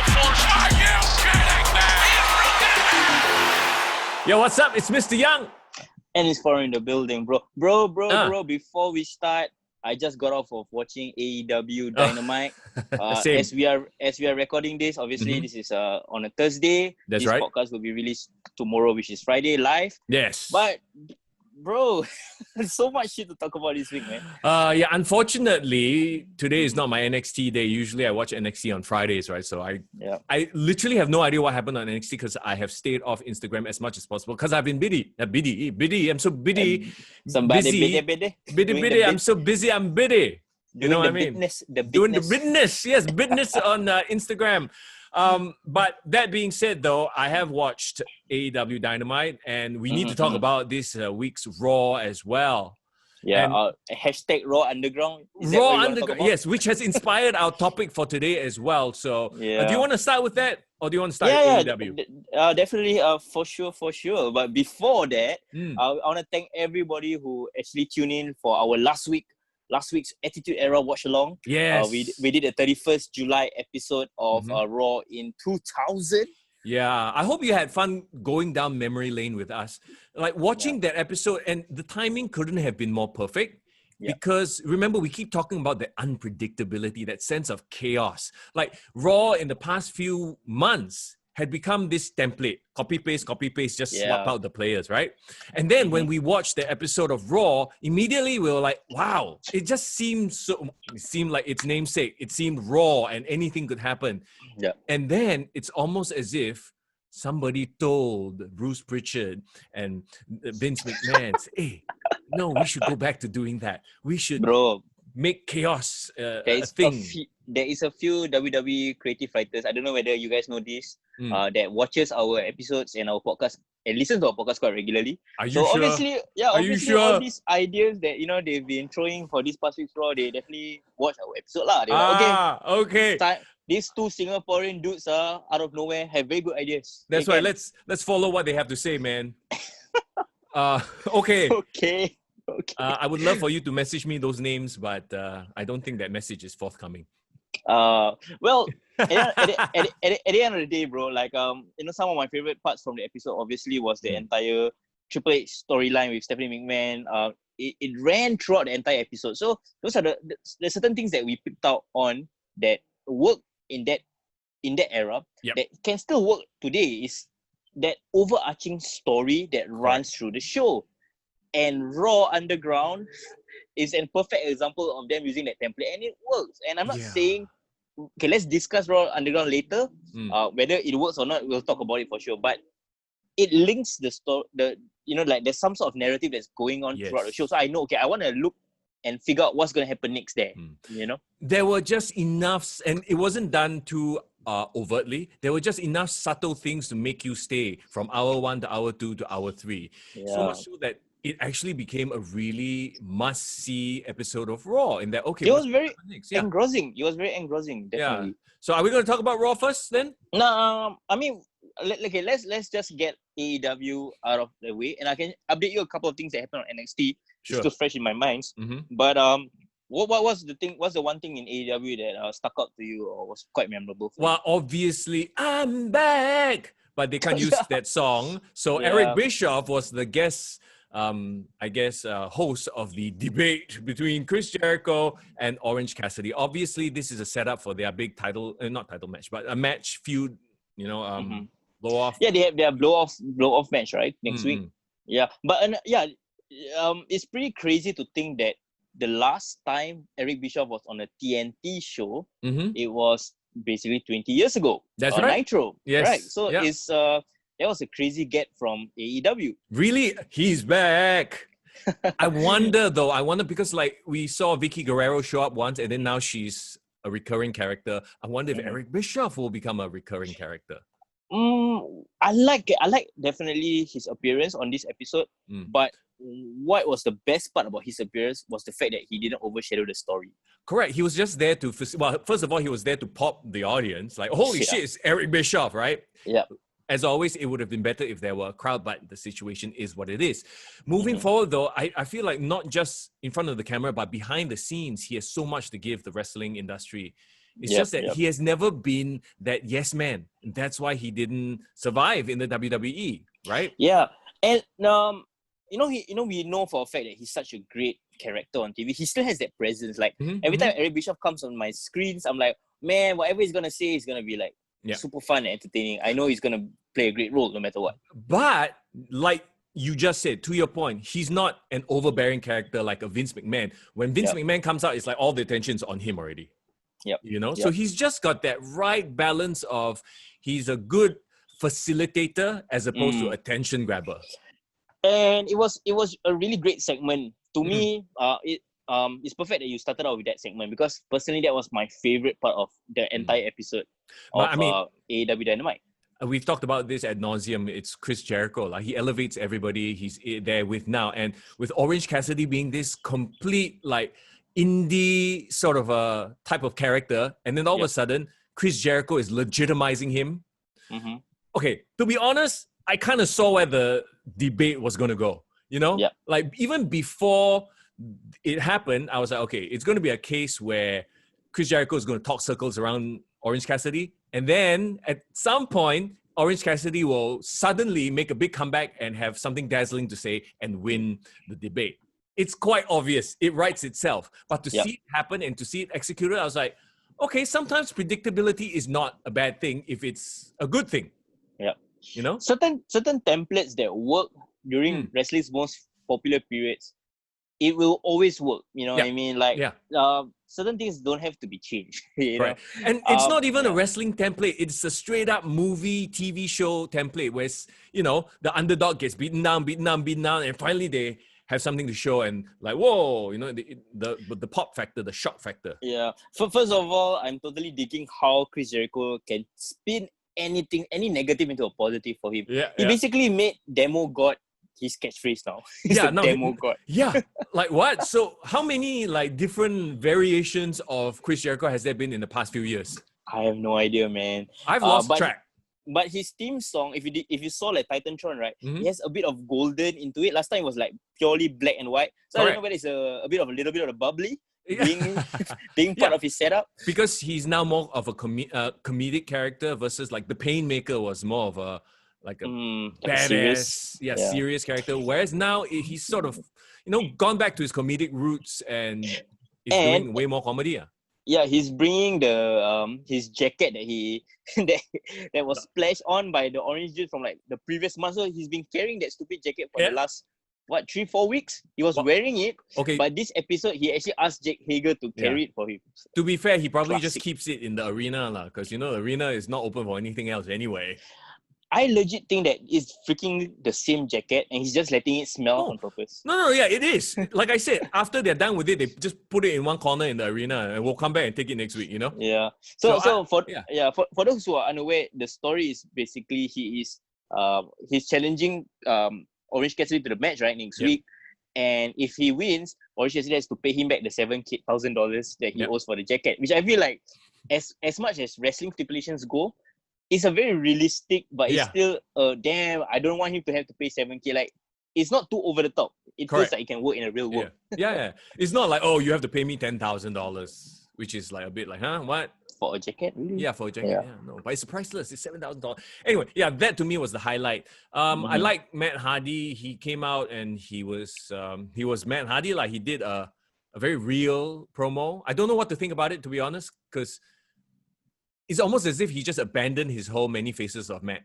full force. Are you kidding me? Yo, what's up? It's Mr. Young. And it's for in the building, bro. Bro, before we start, I just got off of watching AEW Dynamite. Same. As we are recording this, obviously this is on a Thursday. That's this right. podcast will be released tomorrow, which is Friday live. Yes. But bro, there's so much shit to talk about this week, man. Yeah, unfortunately, today is not my NXT day. Usually I watch NXT on Fridays, right? So I literally have no idea what happened on NXT because I have stayed off Instagram as much as possible because I've been biddy. I'm so biddy. Biddy. I'm so busy. I'm biddy. You know what I mean? Doing the business. Yes, business on Instagram. But that being said, though, I have watched AEW Dynamite, and we need to talk about this week's Raw as well. Yeah, hashtag Raw Underground. Raw Underground, yes, which has inspired our topic for today as well. So, do you want to start with that, or do you want to start with AEW? Definitely, for sure. But before that, I want to thank everybody who actually tuned in for our last week's Attitude Era watch along. Yes. We did a 31st July episode of Raw in 2000. Yeah, I hope you had fun going down memory lane with us. Like watching that episode, and the timing couldn't have been more perfect. Because remember, we keep talking about the unpredictability, that sense of chaos. Like Raw in the past few months had become this template, copy paste, just swap out the players, right? And then when we watched the episode of Raw, immediately we were like, wow, it just seemed like its namesake. It seemed raw and anything could happen. Yeah. And then it's almost as if somebody told Bruce Pritchard and Vince McMahon, hey, no, we should go back to doing that. We should make chaos a thing. There is a few WWE creative writers, I don't know whether you guys know this, that watches our episodes and our podcast and listens to our podcast quite regularly. Are you so sure? obviously all these ideas that they've been throwing for this past week's Raw, they definitely watch our episode lah. They're like, okay. These two Singaporean dudes out of nowhere have very good ideas. That's right. Let's follow what they have to say, man. Okay. Okay. I would love for you to message me those names, but I don't think that message is forthcoming. Well, at the end of the day, bro, like some of my favorite parts from the episode obviously was the entire Triple H storyline with Stephanie McMahon. It ran throughout the entire episode. So those are the certain things that we picked out on that work in that era that can still work today. Is that overarching story that runs through the show. And Raw Underground is a perfect example of them using that template, and it works. And I'm not saying, okay, let's discuss Raw Underground later. Whether it works or not, we'll talk about it for sure. But it links the story, like there's some sort of narrative that's going on throughout the show. So I know, okay, I want to look and figure out what's going to happen next there. There were just enough, and it wasn't done too overtly. There were just enough subtle things to make you stay from hour 1 to hour 2 to hour 3. So much so that it actually became a really must-see episode of Raw. In that, it was very engrossing. It was very engrossing, definitely. Yeah. So are we going to talk about Raw first then? No, I mean, okay, let's just get AEW out of the way, and I can update you a couple of things that happened on NXT. Sure. It's still fresh in my mind. But what was the thing? What's the one thing in AEW that stuck out to you or was quite memorable? Well, obviously, I'm back, but they can't use that song. So Eric Bischoff was the guest. Host of the debate between Chris Jericho and Orange Cassidy. Obviously, this is a setup for their big not title match, but a match feud, blow off. Yeah, they have their blow off match, right? Next week. Yeah. But it's pretty crazy to think that the last time Eric Bischoff was on a TNT show, it was basically 20 years ago. That's right. Nitro. Yes. Right. So it's that was a crazy get from AEW. Really? He's back. I wonder because like we saw Vicky Guerrero show up once and then now she's a recurring character. I wonder if Eric Bischoff will become a recurring character. I like definitely his appearance on this episode. But what was the best part about his appearance was the fact that he didn't overshadow the story. Correct. He was just there to, first of all, he was there to pop the audience. Like, holy shit, it's Eric Bischoff, right? Yeah. As always, it would have been better if there were a crowd, but the situation is what it is. Moving forward, though, I feel like not just in front of the camera, but behind the scenes, he has so much to give the wrestling industry. It's just that he has never been that yes man. And that's why he didn't survive in the WWE, right? Yeah. And we know for a fact that he's such a great character on TV. He still has that presence. Like every time Eric Bischoff comes on my screens, I'm like, man, whatever he's gonna say is gonna be like super fun and entertaining. I know he's gonna play a great role no matter what. But like you just said, to your point, he's not an overbearing character like a Vince McMahon. When Vince McMahon comes out, it's like all the attention's on him already. So he's just got that right balance of he's a good facilitator as opposed to attention grabber. And it was a really great segment. To me, it's perfect that you started out with that segment because personally that was my favorite part of the entire episode of AEW Dynamite. We've talked about this ad nauseum. It's Chris Jericho. Like he elevates everybody he's there with now. And with Orange Cassidy being this complete like indie sort of a type of character, and then all of a sudden Chris Jericho is legitimizing him. Okay, to be honest, I kind of saw where the debate was going to go, like even before it happened, I was like, okay, it's going to be a case where Chris Jericho is going to talk circles around Orange Cassidy. And then at some point, Orange Cassidy will suddenly make a big comeback and have something dazzling to say and win the debate. It's quite obvious. It writes itself. But to see it happen and to see it executed, I was like, okay, sometimes predictability is not a bad thing if it's a good thing. Yeah. Certain templates that work during wrestling's most popular periods, it will always work. You know what I mean? Like, certain things don't have to be changed. Right. And it's not even a wrestling template. It's a straight up movie, TV show template where, the underdog gets beaten down, and finally they have something to show and like, whoa, the pop factor, the shock factor. Yeah. First of all, I'm totally digging how Chris Jericho can spin any negative into a positive for him. He basically made Demo God his catchphrase now. Demo God. Yeah. Like what? So how many like different variations of Chris Jericho has there been in the past few years? I have no idea, man. I've lost track. But his theme song, if you saw like Titantron, right, he has a bit of golden into it. Last time it was like purely black and white. So I don't know whether it's a little bit of the bubbly being part of his setup. Because he's now more of a comedic character versus like the Painmaker was more of a badass, serious character. Whereas now he's sort of, gone back to his comedic roots and is doing way more comedy. Yeah, he's bringing the his jacket that he that was splashed on by the orange juice from like the previous month. So he's been carrying that stupid jacket for the last 3-4 weeks. He was wearing it. Okay. But this episode he actually asked Jake Hager to carry it for him. To be fair, he probably just keeps it in the arena because the arena is not open for anything else anyway. I legit think that it's freaking the same jacket and he's just letting it smell on purpose. No, it is. Like I said, after they're done with it, they just put it in one corner in the arena and we'll come back and take it next week, Yeah. So for those who are unaware, the story is basically he's challenging Orange Cassidy to the match, right, next week. And if he wins, Orange Cassidy has to pay him back the $7,000 that he owes for the jacket, which I feel like as much as wrestling stipulations go, it's a very realistic, but it's still, damn, I don't want him to have to pay $7,000. Like, it's not too over the top. It feels like it can work in a real world. Yeah. It's not like, oh, you have to pay me $10,000, which is like a bit like, huh, what? For a jacket, really? Yeah, for a jacket. Yeah, no, but it's priceless. It's $7,000. Anyway, that to me was the highlight. I like Matt Hardy. He came out and he was Matt Hardy. Like he did a very real promo. I don't know what to think about it, to be honest, because it's almost as if he just abandoned his whole many faces of Matt.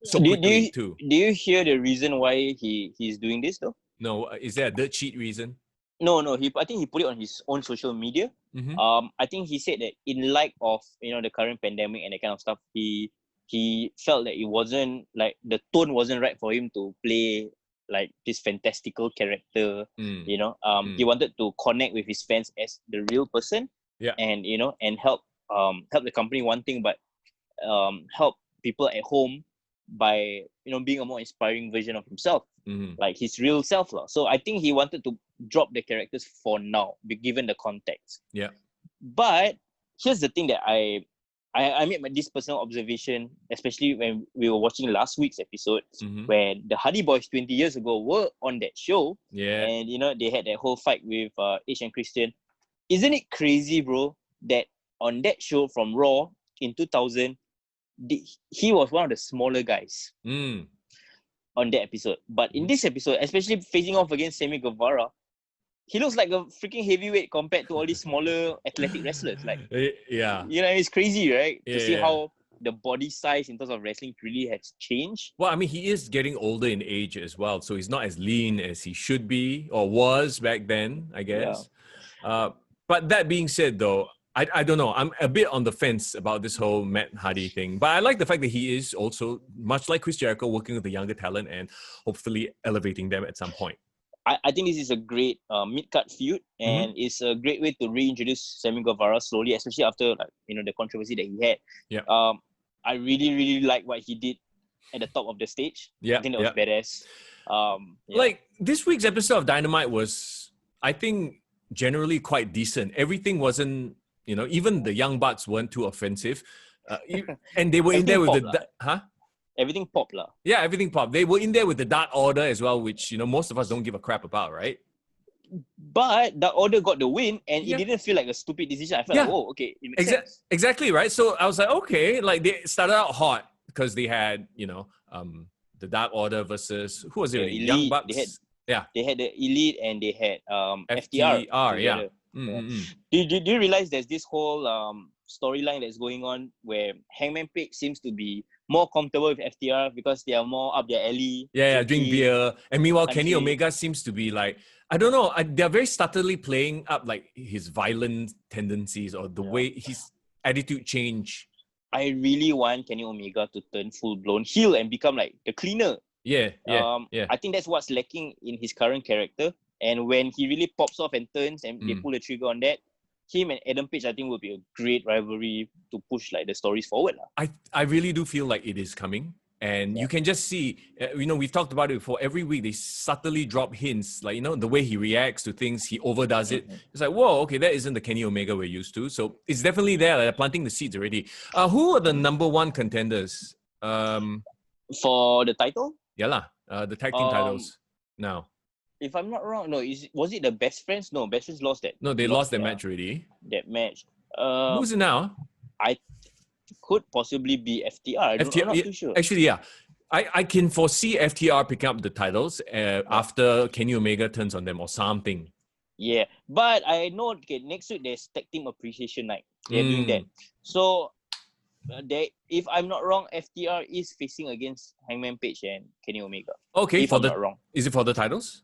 So quickly too. Do you hear the reason why he's doing this though? No, is there a dirt sheet reason? No. I think he put it on his own social media. I think he said that in light of the current pandemic and that kind of stuff, he felt that it wasn't like the tone wasn't right for him to play like this fantastical character. He wanted to connect with his fans as the real person. And and help the company one thing, but help people at home by being a more inspiring version of himself, like his real self. So I think he wanted to drop the characters for now, given the context. But here's the thing that I made this personal observation, especially when we were watching last week's episode, where the Hardy Boys 20 years ago were on that show, and they had that whole fight with Edge and Christian. Isn't it crazy, bro, that on that show from Raw in 2000, he was one of the smaller guys on that episode. But in this episode, especially facing off against Sammy Guevara, he looks like a freaking heavyweight compared to all these smaller athletic wrestlers. Like, yeah. you know, it's crazy, right? Yeah, to see yeah. how the body size in terms of wrestling really has changed. Well, I mean, he is getting older in age as well, so he's not as lean as he should be or was back then, I guess. But that being said, though, I don't know. I'm a bit on the fence about this whole Matt Hardy thing. But I like the fact that he is also, much like Chris Jericho, working with the younger talent and hopefully elevating them at some point. I think this is a great mid-card feud, and it's a great way to reintroduce Sammy Guevara slowly, especially after the controversy that he had. Yeah. I really, really like what he did at the top of the stage. Yeah, I think that was badass. Like this week's episode of Dynamite was, I think, generally quite decent. Everything wasn't, even the Young Bucks weren't too offensive, and they were in there with Everything popped lah. Yeah, everything popped. They were in there with the Dark Order as well, which most of us don't give a crap about, right? But the Order got the win, and it didn't feel like a stupid decision. I felt like, oh, okay, it makes sense. Exactly, right? So I was like, okay, like they started out hot because they had, the Dark Order versus, who was it? Elite. Young Bucks. They had the Elite and they had FTR. Yeah. Did you realize there's this whole storyline that's going on where Hangman Page seems to be more comfortable with FTR because they are more up their alley. Yeah, drink beer. And meanwhile, Kenny Omega seems to be like, I don't know, they're very subtly playing up like his violent tendencies or the way his attitude change. I really want Kenny Omega to turn full-blown heel and become like the cleaner. Yeah. I think that's what's lacking in his current character. And when he really pops off and turns and they pull the trigger on that, him and Adam Page, I think, will be a great rivalry to push like the stories forward. I really do feel like it is coming. And you can just see, we've talked about it before. Every week, they subtly drop hints. Like, the way he reacts to things, he overdoes it. It's like, whoa, okay, that isn't the Kenny Omega we're used to. So it's definitely there. They're planting the seeds already. Who are the number one contenders? For the title? Yeah, the tag team titles now. If I'm not wrong, was it the Best Friends? No, Best Friends lost that. No, they lost that match already. That match. Who's it now? I could possibly be FTR. I'm not too sure. Actually, yeah. I can foresee FTR picking up the titles after Kenny Omega turns on them or something. Yeah, but I know next week there's Tag Team Appreciation Night. They're doing that. So, if I'm not wrong, FTR is facing against Hangman Page and Kenny Omega. Okay, if I'm not wrong. Is it for the titles?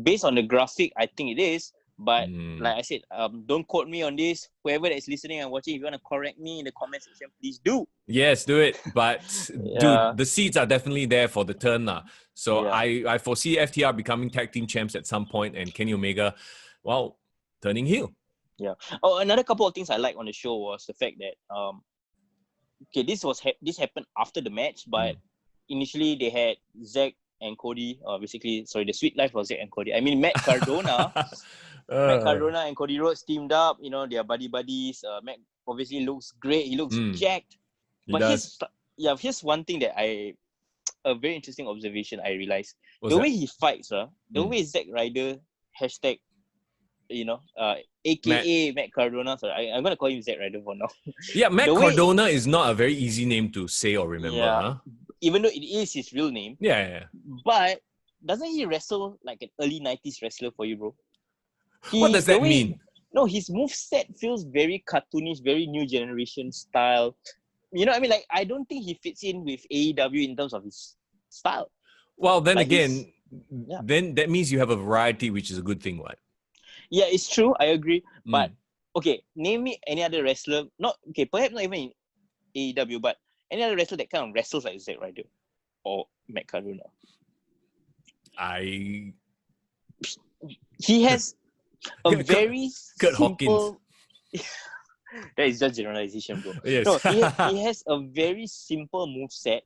Based on the graphic, I think it is. But like I said, don't quote me on this. Whoever that is listening and watching, if you want to correct me in the comment section, please do. Yes, do it. But dude, the seeds are definitely there for the turn. So I foresee FTR becoming tag team champs at some point and Kenny Omega, turning heel. Yeah. Oh, another couple of things I like on the show was the fact that this happened after the match, but initially they had Zack and Cody, the Sweet Life of Zack and Cody. I mean, Matt Cardona. Matt Cardona and Cody Rhodes teamed up. They're buddies. Matt obviously looks great. He looks jacked. Here's one thing that a very interesting observation I realized. Way he fights, the way Zack Ryder hashtag, AKA Matt Cardona. Sorry, I'm gonna call him Zack Ryder for now. Yeah, Matt Cardona is not a very easy name to say or remember. Yeah. Even though it is his real name. Yeah. But doesn't he wrestle like an early 90s wrestler for you, bro? What does that mean? No, his moveset feels very cartoonish, very new generation style. You know what I mean? Like, I don't think he fits in with AEW in terms of his style. Well, then again, then that means you have a variety, which is a good thing, what? Yeah, it's true. I agree. But, okay, name me any other wrestler. Perhaps not even in AEW, but any other wrestler that kind of wrestles like Zack Ryder or Matt Cardona. He has a very Kurt simple... Hawkins. That is just generalization, bro. Yes. No, he has a very simple moveset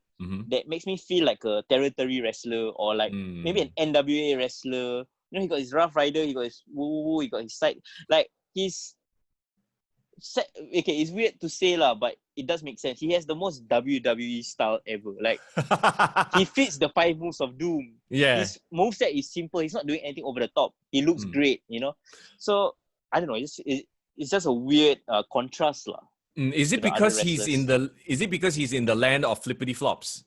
that makes me feel like a territory wrestler or like maybe an NWA wrestler. He got his Rough Rider, he got his woo, he got his side. Like, he's... Okay, it's weird to say but it does make sense. He has the most WWE style ever. Like, he fits the 5 moves of Doom. Yeah. His moveset is simple. He's not doing anything over the top. He looks great, So, I don't know. it's just a weird contrast lah. Is it to the other because he's in wrestlers. Is it because he's in the land of flippity flops?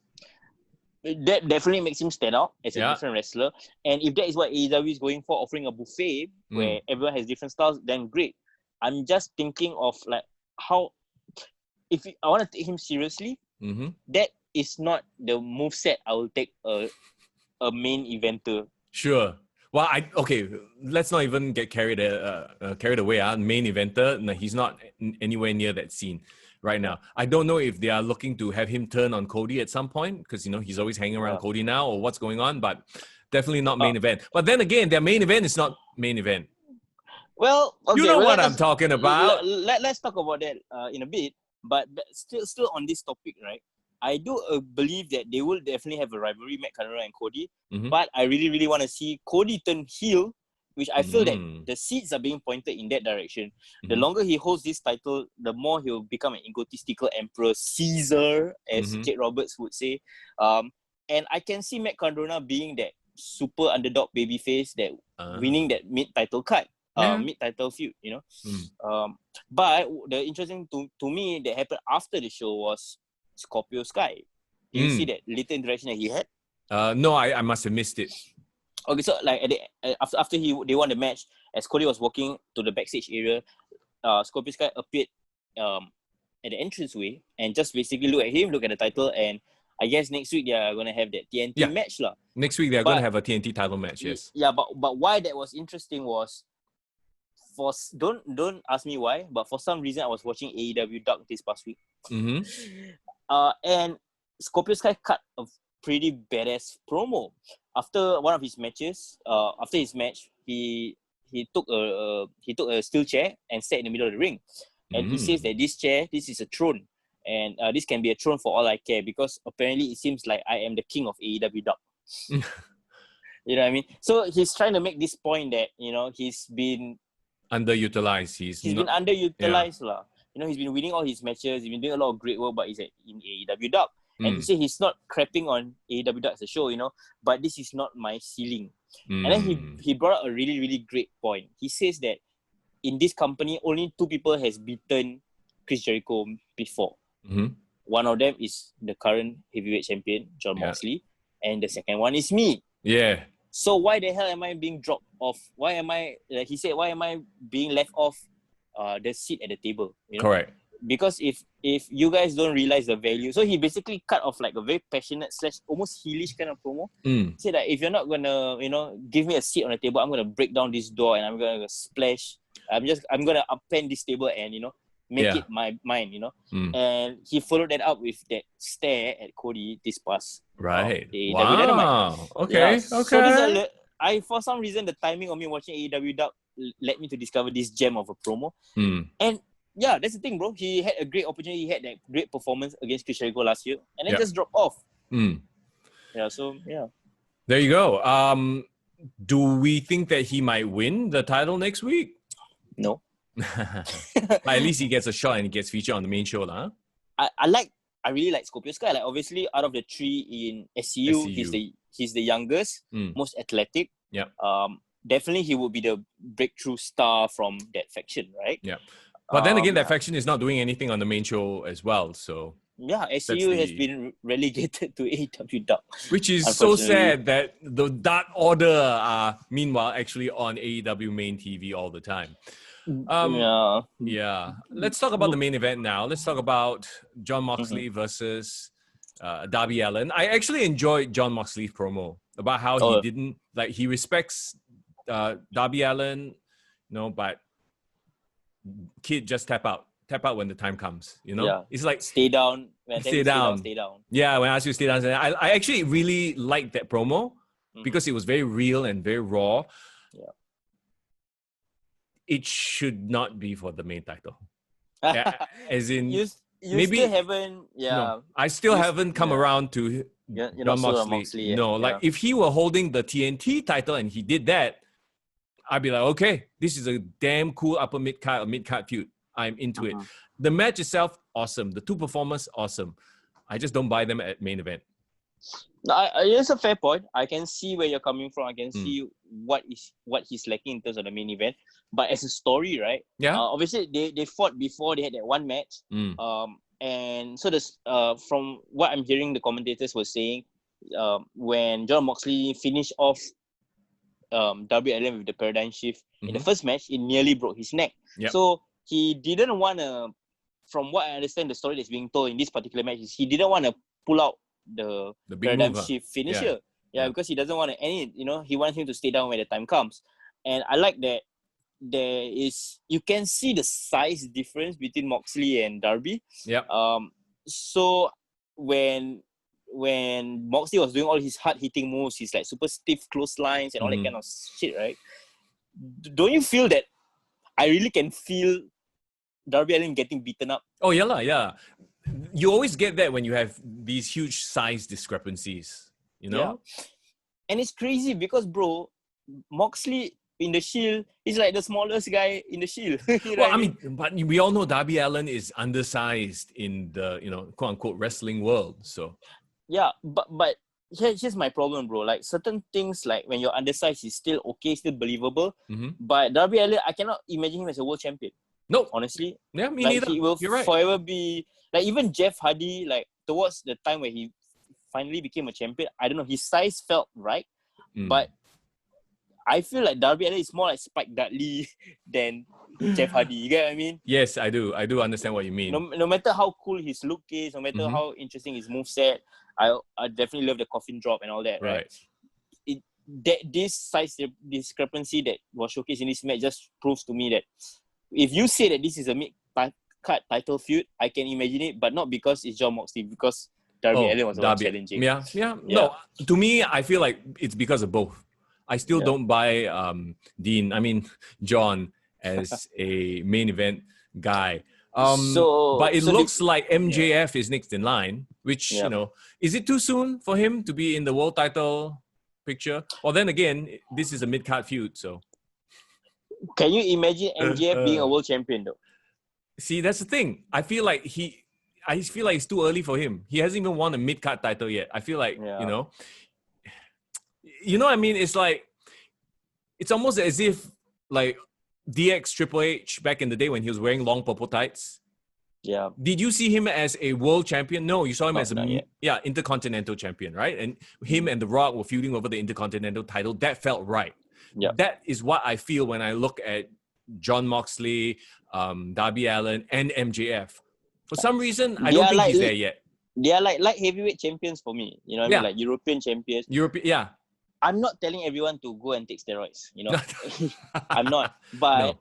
That definitely makes him stand out as a Yeah. different wrestler. And if that is what AEW is going for, offering a buffet where everyone has different styles, then great. I'm just thinking of like how, I want to take him seriously, that is not the moveset I will take a main eventer. Sure. Well, let's not even get carried away. Main eventer, no, he's not anywhere near that scene right now. I don't know if they are looking to have him turn on Cody at some point because, he's always hanging around Cody now or what's going on, but definitely not main event. But then again, their main event is not main event. Well, okay, you know what I'm talking about. Let's talk about that in a bit. But still on this topic, right? I do believe that they will definitely have a rivalry, Matt Cardona and Cody. But I really, really want to see Cody turn heel, which I feel that the seeds are being pointed in that direction. The longer he holds this title, the more he'll become an egotistical emperor, Caesar, as Jake Roberts would say. And I can see Matt Cardona being that super underdog babyface that winning that mid-title cut. Mid-title feud, but the interesting to me that happened after the show was Scorpio Sky. Did you see that little interaction that he had? No, I must have missed it. Okay, so like after they won the match, as Cody was walking to the backstage area, Scorpio Sky appeared at the entranceway and just basically look at him, look at the title, and I guess next week they are gonna have that TNT match lah. Next week they're gonna have a TNT title match. Yes. Yeah, but why that was interesting was, don't ask me why, but for some reason I was watching AEW Dark this past week. And Scorpio Sky cut a pretty badass promo after one of his matches. After his match, he took a steel chair and sat in the middle of the ring, and he says that this is a throne, and this can be a throne for all I care, because apparently it seems like I am the king of AEW Dark. You know what I mean? So he's trying to make this point that he's been underutilized. He's been underutilized lah. He's been winning all his matches. He's been doing a lot of great work, but he's in AEW Dark. And he said he's not crapping on AEW Dark as a show, but this is not my ceiling. And then he brought up a really, really great point. He says that in this company, only 2 people has beaten Chris Jericho before. One of them is the current heavyweight champion, Jon Moxley, and the second one is me. Yeah. So why the hell am I being dropped off? Why am I, he said, why am I being left off the seat at the table? Correct. Because if you guys don't realize the value, so he basically cut off like a very passionate / almost heelish kind of promo. Say that if you're not gonna, give me a seat on the table, I'm gonna break down this door and I'm gonna splash. I'm gonna upend this table and make it mine. And he followed that up with that stare at Cody this past. Right. Wow. Okay. So for some reason, the timing of me watching AEW Dark led me to discover this gem of a promo. And yeah, that's the thing, bro. He had a great opportunity. He had that great performance against Chris Jericho last year, and then just dropped off. Yeah, so yeah. There you go. Do we think that he might win the title next week? No. But at least he gets a shot and he gets featured on the main show, huh? I really like Scorpio Sky. Like, obviously, out of the 3 in SCU. he's the youngest, most athletic. Yeah. Definitely he would be the breakthrough star from that faction, right? Yeah. But then again, that faction is not doing anything on the main show as well, so... Yeah, SCU has been relegated to AEW Dark. Which is so sad that the Dark Order are, meanwhile, actually on AEW main TV all the time. Yeah. Let's talk about the main event now. Let's talk about Jon Moxley versus Darby Allin. I actually enjoyed Jon Moxley's promo about how he respects Darby Allin, but kid, just tap out when the time comes, It's like stay down. Stay down. Yeah, when I ask you to stay down. I actually really liked that promo because it was very real and very raw. Yeah. It should not be for the main title. As in, you maybe still haven't. Yeah, no, I still haven't come around to Jon Moxley. Yet. No, like if he were holding the TNT title and he did that, I'd be like, okay, this is a damn cool upper mid-card or mid-card feud. I'm into it. The match itself, awesome. The 2 performers, awesome. I just don't buy them at main event. It's a fair point. I can see where you're coming from. I can see what he's lacking in terms of the main event. But as a story, right? Yeah. Obviously, they fought before. They had that one match. And so this from what I'm hearing, the commentators were saying, when John Moxley finished off Darby Allin with the paradigm shift in the first match, it nearly broke his neck. Yep. So he didn't want to. From what I understand, the story that's being told in this particular match is he didn't want to pull out the paradigm shift finisher. Yeah, because he doesn't want to end it. He wants him to stay down when the time comes. And I like that you can see the size difference between Moxley and Darby. Yeah. So when Moxley was doing all his hard hitting moves, his like super stiff clotheslines and all that kind of shit, right? Don't you feel that I really can feel Darby Allin getting beaten up? Oh, yeah. You always get that when you have these huge size discrepancies, Yeah. And it's crazy because, bro, Moxley in the Shield is like the smallest guy in the Shield. Well, I mean, but we all know Darby Allin is undersized in the, quote unquote wrestling world. So yeah, but here's my problem, bro. Like certain things, like when you're undersized, is still okay, still believable. But Darby Allin, I cannot imagine him as a world champion. No, honestly. Yeah, me like, neither. He will You're right. forever be like, even Jeff Hardy, like towards the time where he finally became a champion, I don't know, his size felt right, but I feel like Darby Allin is more like Spike Dudley than Jeff Hardy. You get what I mean? Yes, I do. I do understand what you mean. No matter how cool his look is, no matter how interesting his moveset, I definitely love the coffin drop and all that, right? This size discrepancy that was showcased in this match just proves to me that if you say that this is a mid-card title feud, I can imagine it, but not because it's Jon Moxley, because Darby Allin was the one challenging. Yeah. No, to me, I feel like it's because of both. I still don't buy John as a main event guy. But it looks like MJF is next in line, which, is it too soon for him to be in the world title picture? Well, then again, this is a mid-card feud, so. Can you imagine MJF being a world champion, though? See, that's the thing. I feel like it's too early for him. He hasn't even won a mid-card title yet. I feel like, you know what I mean? It's like, it's almost as if like DX Triple H back in the day when he was wearing long purple tights. Yeah. Did you see him as a world champion? No, you saw him as intercontinental champion, right? And him and The Rock were feuding over the intercontinental title. That felt right. Yeah. That is what I feel when I look at Jon Moxley, Darby Allin, and MJF. For some reason, I don't think he's there yet. They are like heavyweight champions for me. You know what I mean? Like European champions. I'm not telling everyone to go and take steroids. I'm not. But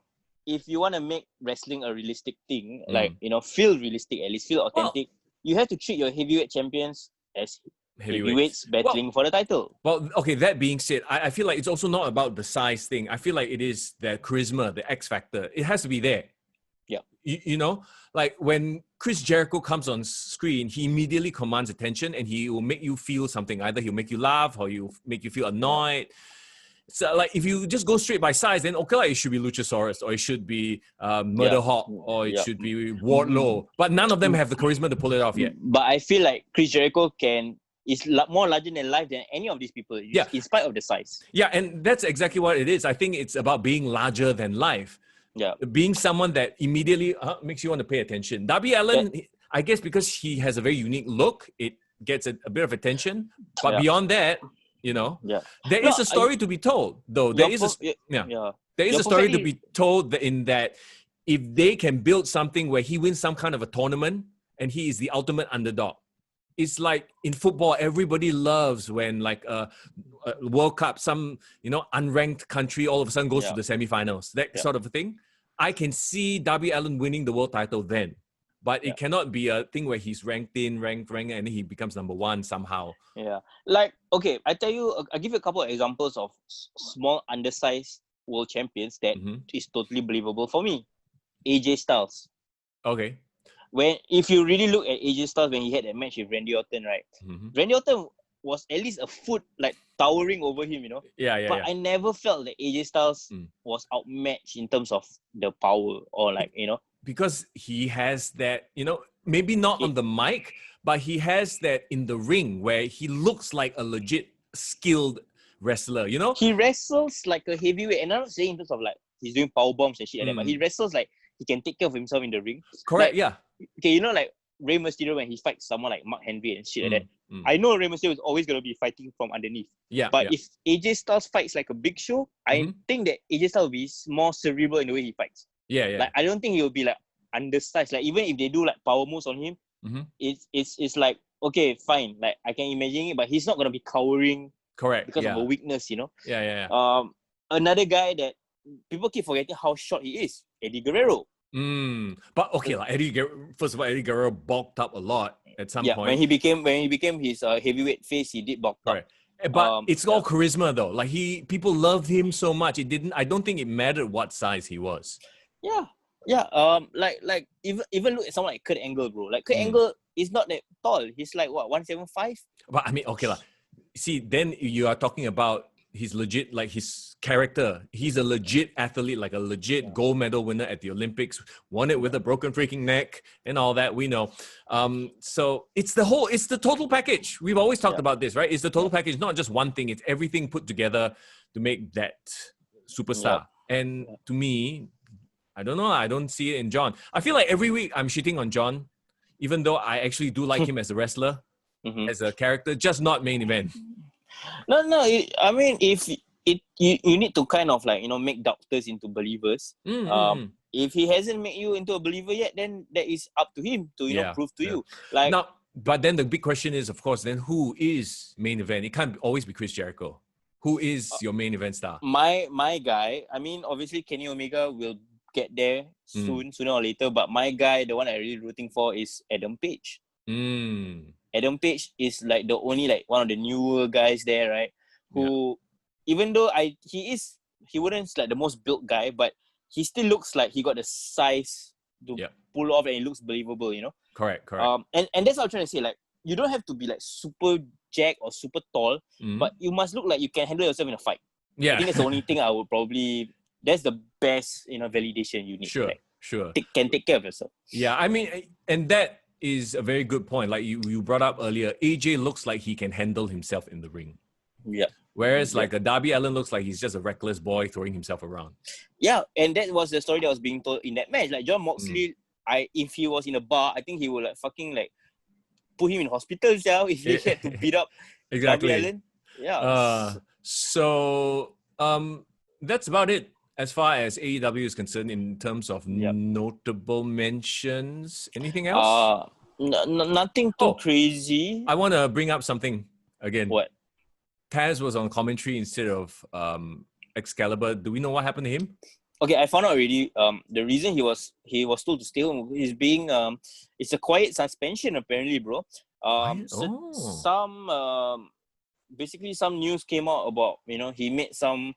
if you want to make wrestling a realistic thing, like, feel realistic, at least feel authentic, you have to treat your heavyweight champions as heavyweights battling for the title. Well, okay, that being said, I feel like it's also not about the size thing. I feel like it is the charisma, the X factor. It has to be there. Yeah. You know, like when Chris Jericho comes on screen, he immediately commands attention and he will make you feel something. Either he'll make you laugh or he'll make you feel annoyed. So, like, if you just go straight by size, then okay, like, it should be Luchasaurus or it should be Murder Hawk or it should be Wardlow. But none of them have the charisma to pull it off yet. But I feel like Chris Jericho is more larger than life than any of these people, in spite of the size. Yeah, and that's exactly what it is. I think it's about being larger than life. Yeah. Being someone that immediately makes you want to pay attention. Darby Allin, I guess because he has a very unique look, it gets a bit of attention. But beyond that, there is a story to be told, though. There is a story to be told in that if they can build something where he wins some kind of a tournament and he is the ultimate underdog. It's like in football, everybody loves when like a World Cup, some unranked country all of a sudden goes to the semifinals. That sort of a thing. I can see Darby Allin winning the world title then, but it cannot be a thing where he's ranked, and he becomes number one somehow. Yeah, like okay, I'll give you a couple of examples of small undersized world champions that is totally believable for me. AJ Styles. Okay. If you really look at AJ Styles when he had that match with Randy Orton, right? Randy Orton was at least a foot like towering over him, But I never felt that AJ Styles was outmatched in terms of the power or like, because he has that, maybe not on the mic, but he has that in the ring where he looks like a legit skilled wrestler, He wrestles like a heavyweight, and I'm not saying in terms of like he's doing power bombs and shit like that, but he wrestles like he can take care of himself in the ring. Correct, like, yeah. Okay, like Rey Mysterio when he fights someone like Mark Henry and shit like that. I know Rey Mysterio is always gonna be fighting from underneath. Yeah. But if AJ Styles fights like a Big Show, I think that AJ Styles will be more cerebral in the way he fights. Yeah. Like I don't think he will be like undersized. Like even if they do like power moves on him, it's like okay, fine. Like I can imagine it, but he's not gonna be cowering. Correct. Because of a weakness, Yeah. Another guy that people keep forgetting how short he is, Eddie Guerrero. But okay, first of all, Eddie Guerrero bulked up a lot at some point. When he became his heavyweight face, he did bulk up. But it's all charisma though. Like people loved him so much. I don't think it mattered what size he was. Yeah. Like even look at someone like Kurt Angle, bro. Like Kurt Angle is not that tall. He's like what 175. But I mean, okay lah. See, then you are talking about his legit, like his character. He's a legit athlete, like a legit gold medal winner at the Olympics, won it with a broken freaking neck and all that, we know. So it's the total package. We've always talked about this, right? It's the total package, not just one thing. It's everything put together to make that superstar. And to me, I don't know. I don't see it in John. I feel like every week I'm shitting on John, even though I actually do like him as a wrestler, as a character, just not main event. No. I mean, if you need to kind of like make doubters into believers. If he hasn't made you into a believer yet, then that is up to him to prove to you. Like now, but then the big question is, of course, then who is main event? It can't always be Chris Jericho. Who is your main event star? My guy. I mean, obviously Kenny Omega will get there sooner or later. But my guy, the one I'm really rooting for, is Adam Page. Adam Page is like the only like one of the newer guys there, right? Who, even though he wouldn't like the most built guy, but he still looks like he got the size to pull off and it looks believable, Correct. And that's what I'm trying to say. Like, you don't have to be like super jack or super tall, but you must look like you can handle yourself in a fight. Yeah. I think that's the only thing I would probably. That's the best, validation you need. Sure. Can take care of yourself. Yeah, I mean, and that is a very good point. Like you brought up earlier, AJ looks like he can handle himself in the ring. Yeah. Whereas like a Darby Allin looks like he's just a reckless boy throwing himself around. Yeah, and that was the story that was being told in that match. Like John Moxley, if he was in a bar, I think he would like fucking like put him in hospital if he had to beat up exactly. Darby Allin. Yeah. So that's about it as far as AEW is concerned in terms of notable mentions. Anything else? Nothing too crazy. I want to bring up something again. What? Taz was on commentary instead of Excalibur. Do we know what happened to him? Okay, I found out already. The reason he was told to stay home is being it's a quiet suspension apparently, bro. Basically some news came out about he made some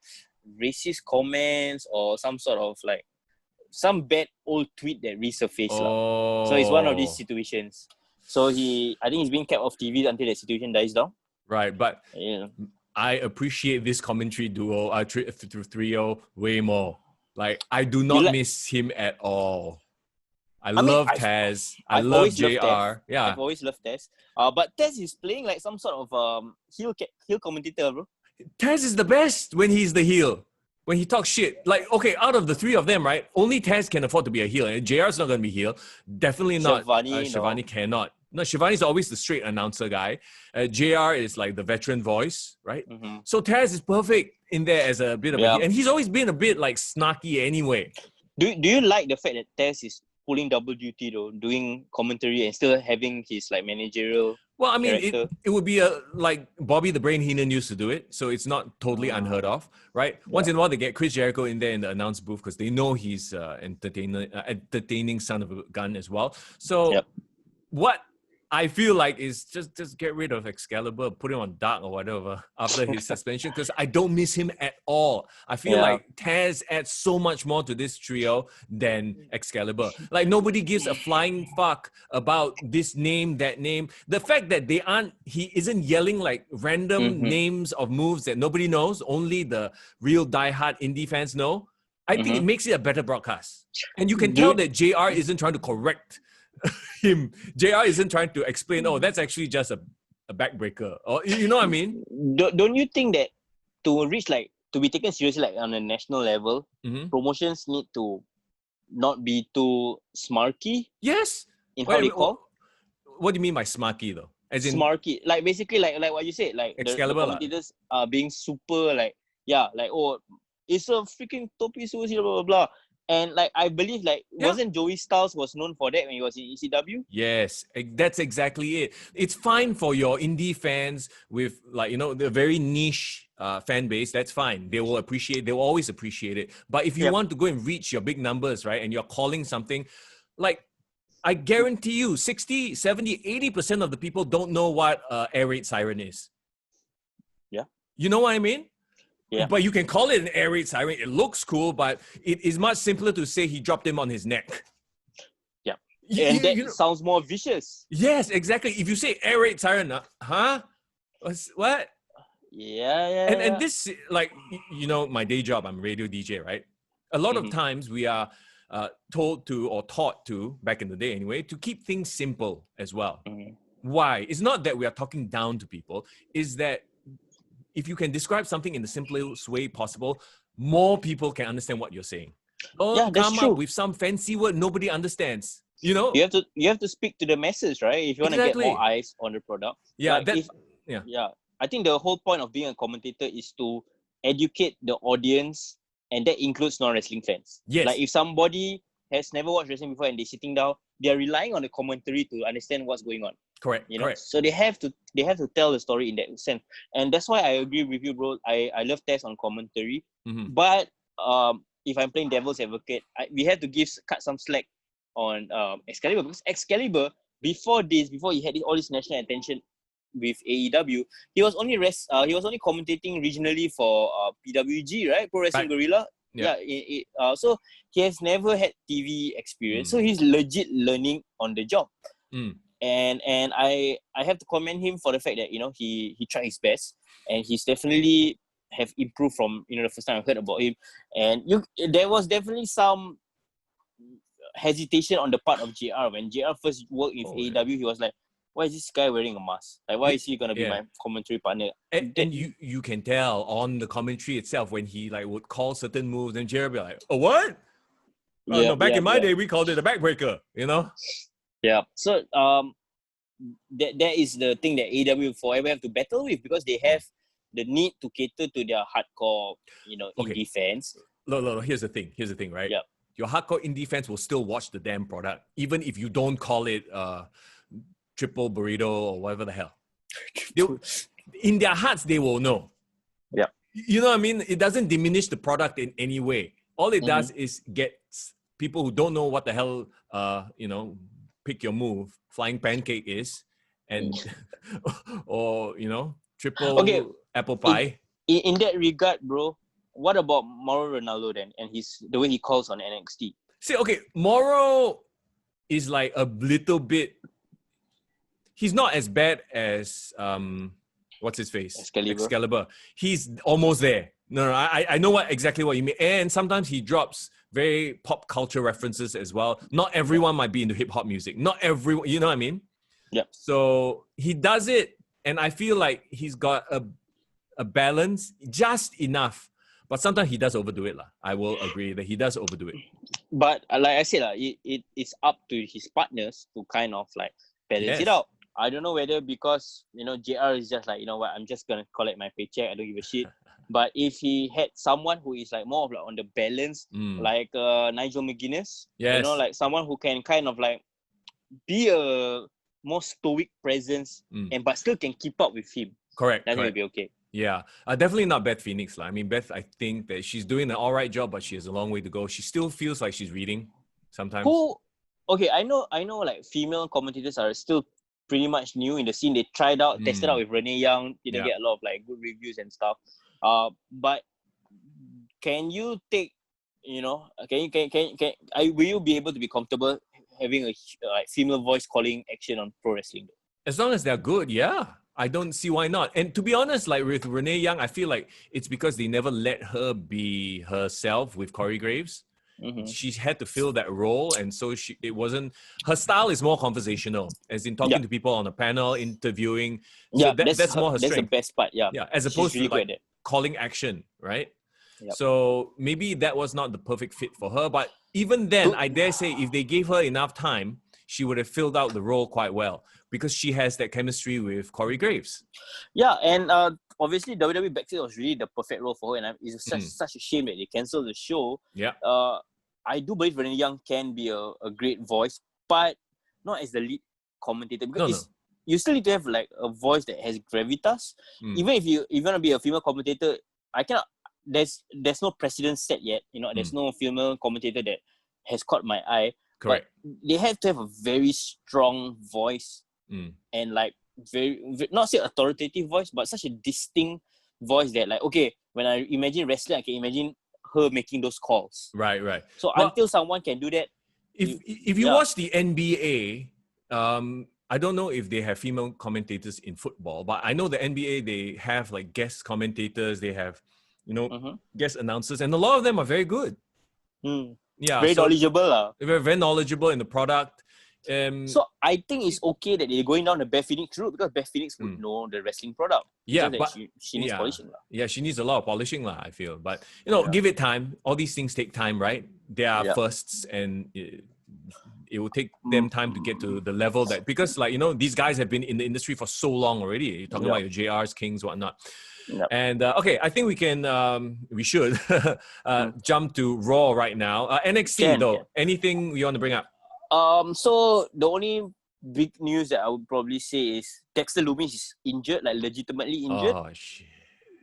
racist comments or some sort of like some bad old tweet that resurfaced. So it's one of these situations. So I think he's being kept off TV until the situation dies down. Right, but I appreciate this commentary duo, trio way more. Like, I do not miss him at all. I love Taz. I love JR. Yeah, I've always loved Taz. But Taz is playing like some sort of heel commentator, bro. Taz is the best when he's the heel. When he talks shit. Like, okay, out of the three of them, right? Only Taz can afford to be a heel. And JR's not going to be heel. Definitely not. Shivani cannot. No, Shivani's always the straight announcer guy. JR is like the veteran voice, right? So Taz is perfect in there as a bit of a heel. And he's always been a bit like snarky anyway. Do you like the fact that Taz is pulling double duty though, doing commentary and still having his like managerial? Well, I mean, it would be like Bobby the Brain Heenan used to do it, so it's not totally unheard of, right? Once in a while, they get Chris Jericho in there in the announce booth because they know he's entertaining son of a gun as well. So what I feel like is just get rid of Excalibur, put him on dark or whatever after his suspension because I don't miss him at all. I feel like Taz adds so much more to this trio than Excalibur. Like nobody gives a flying fuck about this name, that name. The fact that he isn't yelling like random names of moves that nobody knows, only the real diehard indie fans know. I think it makes it a better broadcast. And you can tell that JR isn't trying to correct him. JR isn't trying to explain, oh, that's actually just a backbreaker. Or you know what I mean? Don't you think that to reach to be taken seriously on a national level, promotions need to not be too smarky? Yes. In how they call? What do you mean by smarky though? As in smarky, basically like what you said, the commentators are being super oh, it's a freaking topi sushi, blah blah blah. And I believe wasn't Joey Styles was known for that when he was in ECW? Yes, that's exactly it. It's fine for your indie fans with the very niche fan base. That's fine. They will always appreciate it. But if you want to go and reach your big numbers, right, and you're calling something I guarantee you 60, 70, 80% of the people don't know what air raid siren is. Yeah. You know what I mean? Yeah. But you can call it an air raid siren. It looks cool, but it is much simpler to say he dropped him on his neck. Yeah. And that sounds more vicious. Yes, exactly. If you say air raid siren, huh? What? Yeah. And this, my day job, I'm a radio DJ, right? A lot of times we are told to, or taught to, back in the day anyway, to keep things simple as well. Why? It's not that we are talking down to people. It's that if you can describe something in the simplest way possible, more people can understand what you're saying. Don't come up with some fancy word nobody understands. You know? You have to speak to the masses, right? If you want to get more eyes on the product. Yeah, I think the whole point of being a commentator is to educate the audience. And that includes non-wrestling fans. Yes. If somebody has never watched wrestling before and they're sitting down, they're relying on the commentary to understand what's going on. Correct. Correct. So they have to tell the story in that sense. And that's why I agree with you, bro. I love Tess on commentary. But if I'm playing devil's advocate, we have to cut some slack on Excalibur, because Excalibur, before he had all this national attention with AEW, he was only commentating regionally for PWG, right? Pro Wrestling Guerrilla. Yeah. So he has never had TV experience, so he's legit learning on the job. And I have to commend him for the fact that he tried his best, and he's definitely have improved from the first time I heard about him. And there was definitely some hesitation on the part of JR when JR first worked with AEW. He was like, why is this guy wearing a mask? Why is he gonna be my commentary partner? And you can tell on the commentary itself when he would call certain moves, and Jerry be like, "Oh, what? Back in my day, we called it a backbreaker." Yeah. So that is the thing that AEW forever have to battle with, because they have the need to cater to their hardcore, indie fans. No. Here's the thing, right? Yeah. Your hardcore indie fans will still watch the damn product, even if you don't call it triple burrito or whatever the hell. In their hearts, they will know. Yeah. You know what I mean? It doesn't diminish the product in any way. All it does is get people who don't know what the hell, pick your move, flying pancake is, and or triple apple pie. In that regard, bro, what about Mauro Ronaldo then, and the way he calls on NXT? See, Mauro is like a little bit. He's not as bad as what's his face? Excalibur. He's almost there. No, I know exactly what you mean. And sometimes he drops very pop culture references as well. Not everyone might be into hip hop music. Not everyone, you know what I mean? Yeah. So he does it, and I feel like he's got a balance just enough. But sometimes he does overdo it. I will agree that he does overdo it. But like I said, it's up to his partners to kind of balance it out. I don't know whether because, JR is just I'm just going to collect my paycheck. I don't give a shit. But if he had someone who is more of on the balance, like Nigel McGuinness, someone who can kind of be a more stoic presence but still can keep up with him. Correct. Then he'll be okay. Yeah, definitely not Beth Phoenix. I mean, Beth, I think that she's doing an all right job, but she has a long way to go. She still feels like she's reading sometimes. I know female commentators are still pretty much new in the scene. They tested out with Renee Young, didn't get a lot of good reviews and stuff. But can you take, will you be able to be comfortable having a female voice calling action on pro wrestling? As long as they're good, yeah. I don't see why not. And to be honest, like with Renee Young, I feel like it's because they never let her be herself with Corey Graves. Mm-hmm. She had to fill that role, and so it wasn't, her style is more conversational, as in talking to people on a panel, interviewing. So that's more her that's strength. the best part. Yeah, as She's opposed really to like good at it. calling action, right? Yep. So maybe that was not the perfect fit for her, but even then, I dare say if they gave her enough time, she would have filled out the role quite well because she has that chemistry with Corey Graves. Yeah, and obviously WWE Backstage was really the perfect role for her, and it's such a shame that they cancelled the show. Yeah. I do believe Renee Young can be a great voice, but not as the lead commentator, because you still need to have like a voice that has gravitas. Even if you want to be a female commentator, I cannot. There's no precedent set yet. There's no female commentator that has caught my eye. Correct. But they have to have a very strong voice and like very, not say authoritative voice, but such a distinct voice that like, okay, when I imagine wrestling, I can imagine her making those calls. Right. So until someone can do that, if you watch the NBA, I don't know if they have female commentators in football, but I know the NBA, they have like guest commentators, they have, guest announcers, and a lot of them are very good. Yeah, very knowledgeable. They're very knowledgeable in the product. So I think it's okay that they're going down the Beth Phoenix route, because Beth Phoenix would know the wrestling product. Yeah, but she needs polishing. Yeah, she needs a lot of polishing, I feel. But give it time. All these things take time, right? They are firsts, and it will take them time to get to the level that, because these guys have been in the industry for so long already. You're talking about your JRs, Kings, whatnot. Yep. And okay, I think we should jump to Raw right now. NXT though, anything you want to bring up? So the only big news that I would probably say is Dexter Lumis is injured, like legitimately injured. Oh shit.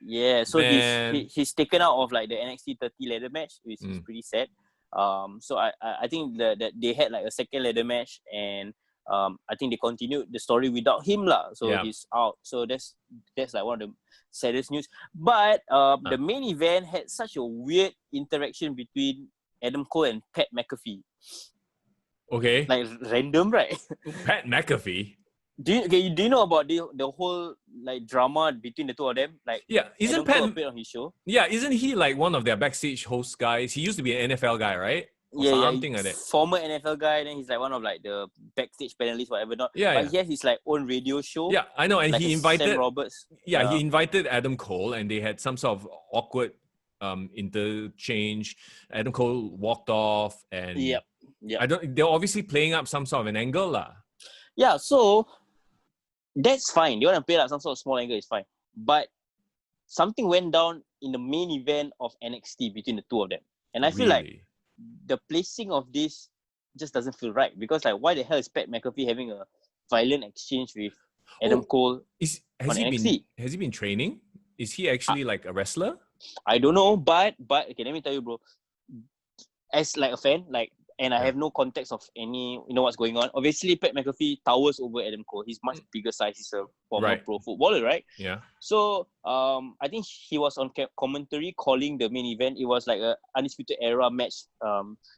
Yeah, so he's taken out of like the NXT 30 ladder match, which is pretty sad. So I think that they had like a second ladder match, and I think they continued the story without him lah. So he's out. So that's like one of the saddest news. But the main event had such a weird interaction between Adam Cole and Pat McAfee. Okay. Like random, right? Pat McAfee. Do you know about the whole like drama between the two of them? Like, isn't Adam Pat Cole appeared on his show? Yeah, isn't he like one of their backstage host guys? He used to be an NFL guy, right? Or something like that. Former NFL guy. Then he's like one of like the backstage panelists, whatever not. But he has his like own radio show. Yeah, I know, and like he invited Sam Roberts. Yeah, he invited Adam Cole, and they had some sort of awkward interchange. Adam Cole walked off, and they're obviously playing up some sort of an angle lah. Yeah, so that's fine. You want to play like some sort of small angle, is fine. But something went down in the main event of NXT between the two of them, and I feel like the placing of this just doesn't feel right, because like, why the hell is Pat McAfee having a violent exchange with Adam Cole on NXT? Has he been training? Is he actually like a wrestler? I don't know, but okay, let me tell you, bro. As like a fan, like, and I have no context of any, what's going on. Obviously, Pat McAfee towers over Adam Cole. He's much bigger size. He's a former pro footballer, right? Yeah. So, I think he was on commentary calling the main event. It was like a Undisputed Era match,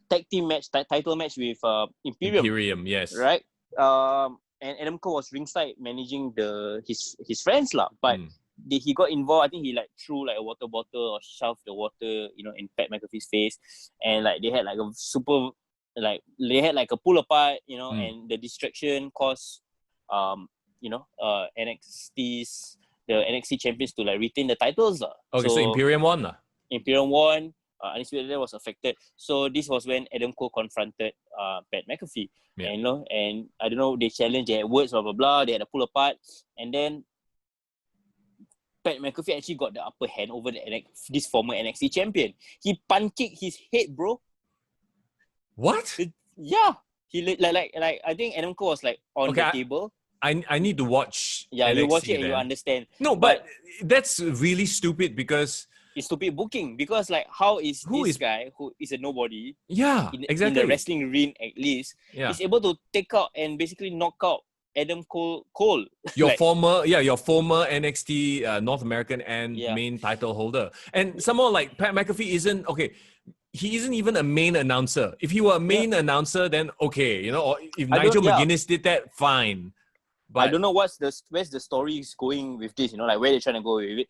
tag team match, title match with Imperium. Imperium, yes. Right? And Adam Cole was ringside managing his friends lah. But he got involved. I think he like threw like a water bottle or shoved the water, in Pat McAfee's face. And like they had like a super... Like they had like a pull apart, and the distraction caused, NXT's the NXT champions to like retain the titles. Okay, so Imperium won lah. Imperium won. Undisputed Era was affected. So this was when Adam Cole confronted Pat McAfee. Yeah. And I don't know, they challenged, they had words, blah blah blah. They had a pull apart, and then Pat McAfee actually got the upper hand over this former NXT champion. He pancaked his head, bro. What? Yeah. He like I think Adam Cole was like on the table. I need to watch. Yeah, NXT you watch it and then. you understand. No, but that's really stupid because it's stupid booking. Because like, how is this guy who is a nobody? Yeah, exactly. In the wrestling ring, at least, is able to take out and basically knock out Adam Cole. Your former NXT North American and main title holder, and someone like Pat McAfee isn't okay. He isn't even a main announcer. If he were a main announcer, then okay, or if Nigel McGuinness did that, fine. I don't know where's the story is going with this, like where they're trying to go with it.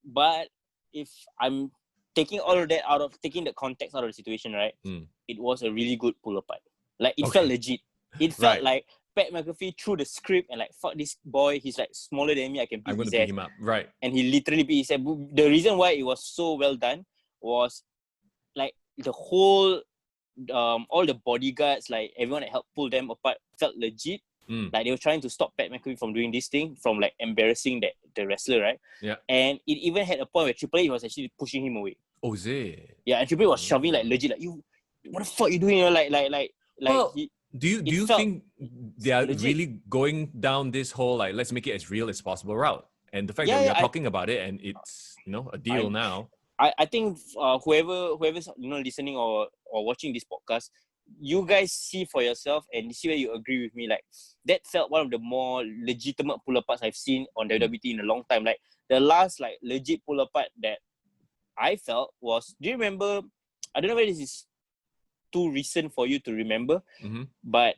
But if I'm taking all of that taking the context out of the situation, right? It was a really good pull apart. Like it felt legit. It felt like Pat McAfee threw the script and like, fuck this boy, he's like smaller than me, I can beat his ass. I'm gonna beat him up, right? And he literally beat his ass. The reason why it was so well done was like the whole all the bodyguards, like everyone that helped pull them apart felt legit. Like they were trying to stop Pat McAfee from doing this thing, from like embarrassing the wrestler, right? Yeah. And it even had a point where Triple H was actually pushing him away. Oh, is it? Yeah, and Triple H was shoving like legit, like, you, what the fuck you doing? Well, do you think they are really going down this whole like let's make it as real as possible route? And the fact that we are talking about it and it's a deal now. I think whoever's listening or watching this podcast, you guys see for yourself and see where you agree with me. Like that felt one of the more legitimate pull aparts I've seen on WWE in a long time. Like the last like legit pull apart that I felt was, do you remember? I don't know whether this is too recent for you to remember, but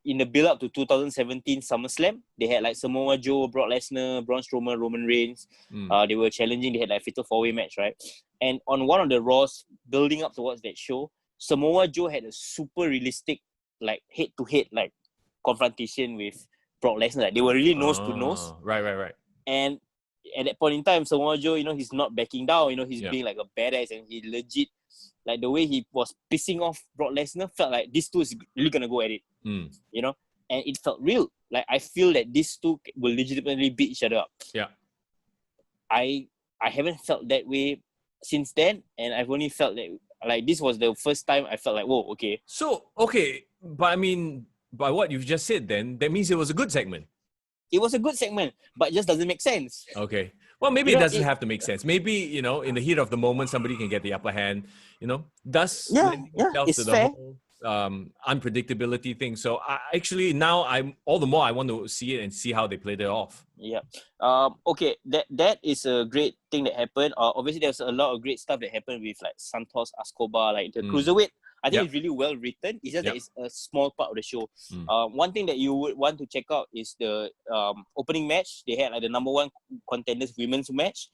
in the build up to 2017 SummerSlam, they had like Samoa Joe, Brock Lesnar, Braun Strowman, Roman Reigns. They were challenging. They had like a fatal 4-way match, right? And on one of the Raws building up towards that show, Samoa Joe had a super realistic like head-to-head like confrontation with Brock Lesnar. Like, they were really nose to nose. Right. And at that point in time, Samoa Joe, he's not backing down. He's being like a badass, and he legit, like the way he was pissing off Brock Lesnar, felt like these two is really gonna go at it. And it felt real. Like I feel that these two will legitimately beat each other up. Yeah. I haven't felt that way since then, and I've only felt that like this was the first time I felt like, whoa, okay. So but I mean, by what you've just said, then that means it was a good segment. It was a good segment, but it just doesn't make sense. Okay. Well, maybe it doesn't have to make sense. Maybe, in the heat of the moment, somebody can get the upper hand, thus it's fair. Whole, unpredictability thing. So now all the more I want to see it and see how they played it off. Yeah. Okay. That is a great thing that happened. Obviously, there's a lot of great stuff that happened with like Santos Escobar, like the cruiserweight. I think it's really well written. It's just that it's a small part of the show. One thing that you would want to check out is the opening match. They had like the number 1 contenders women's match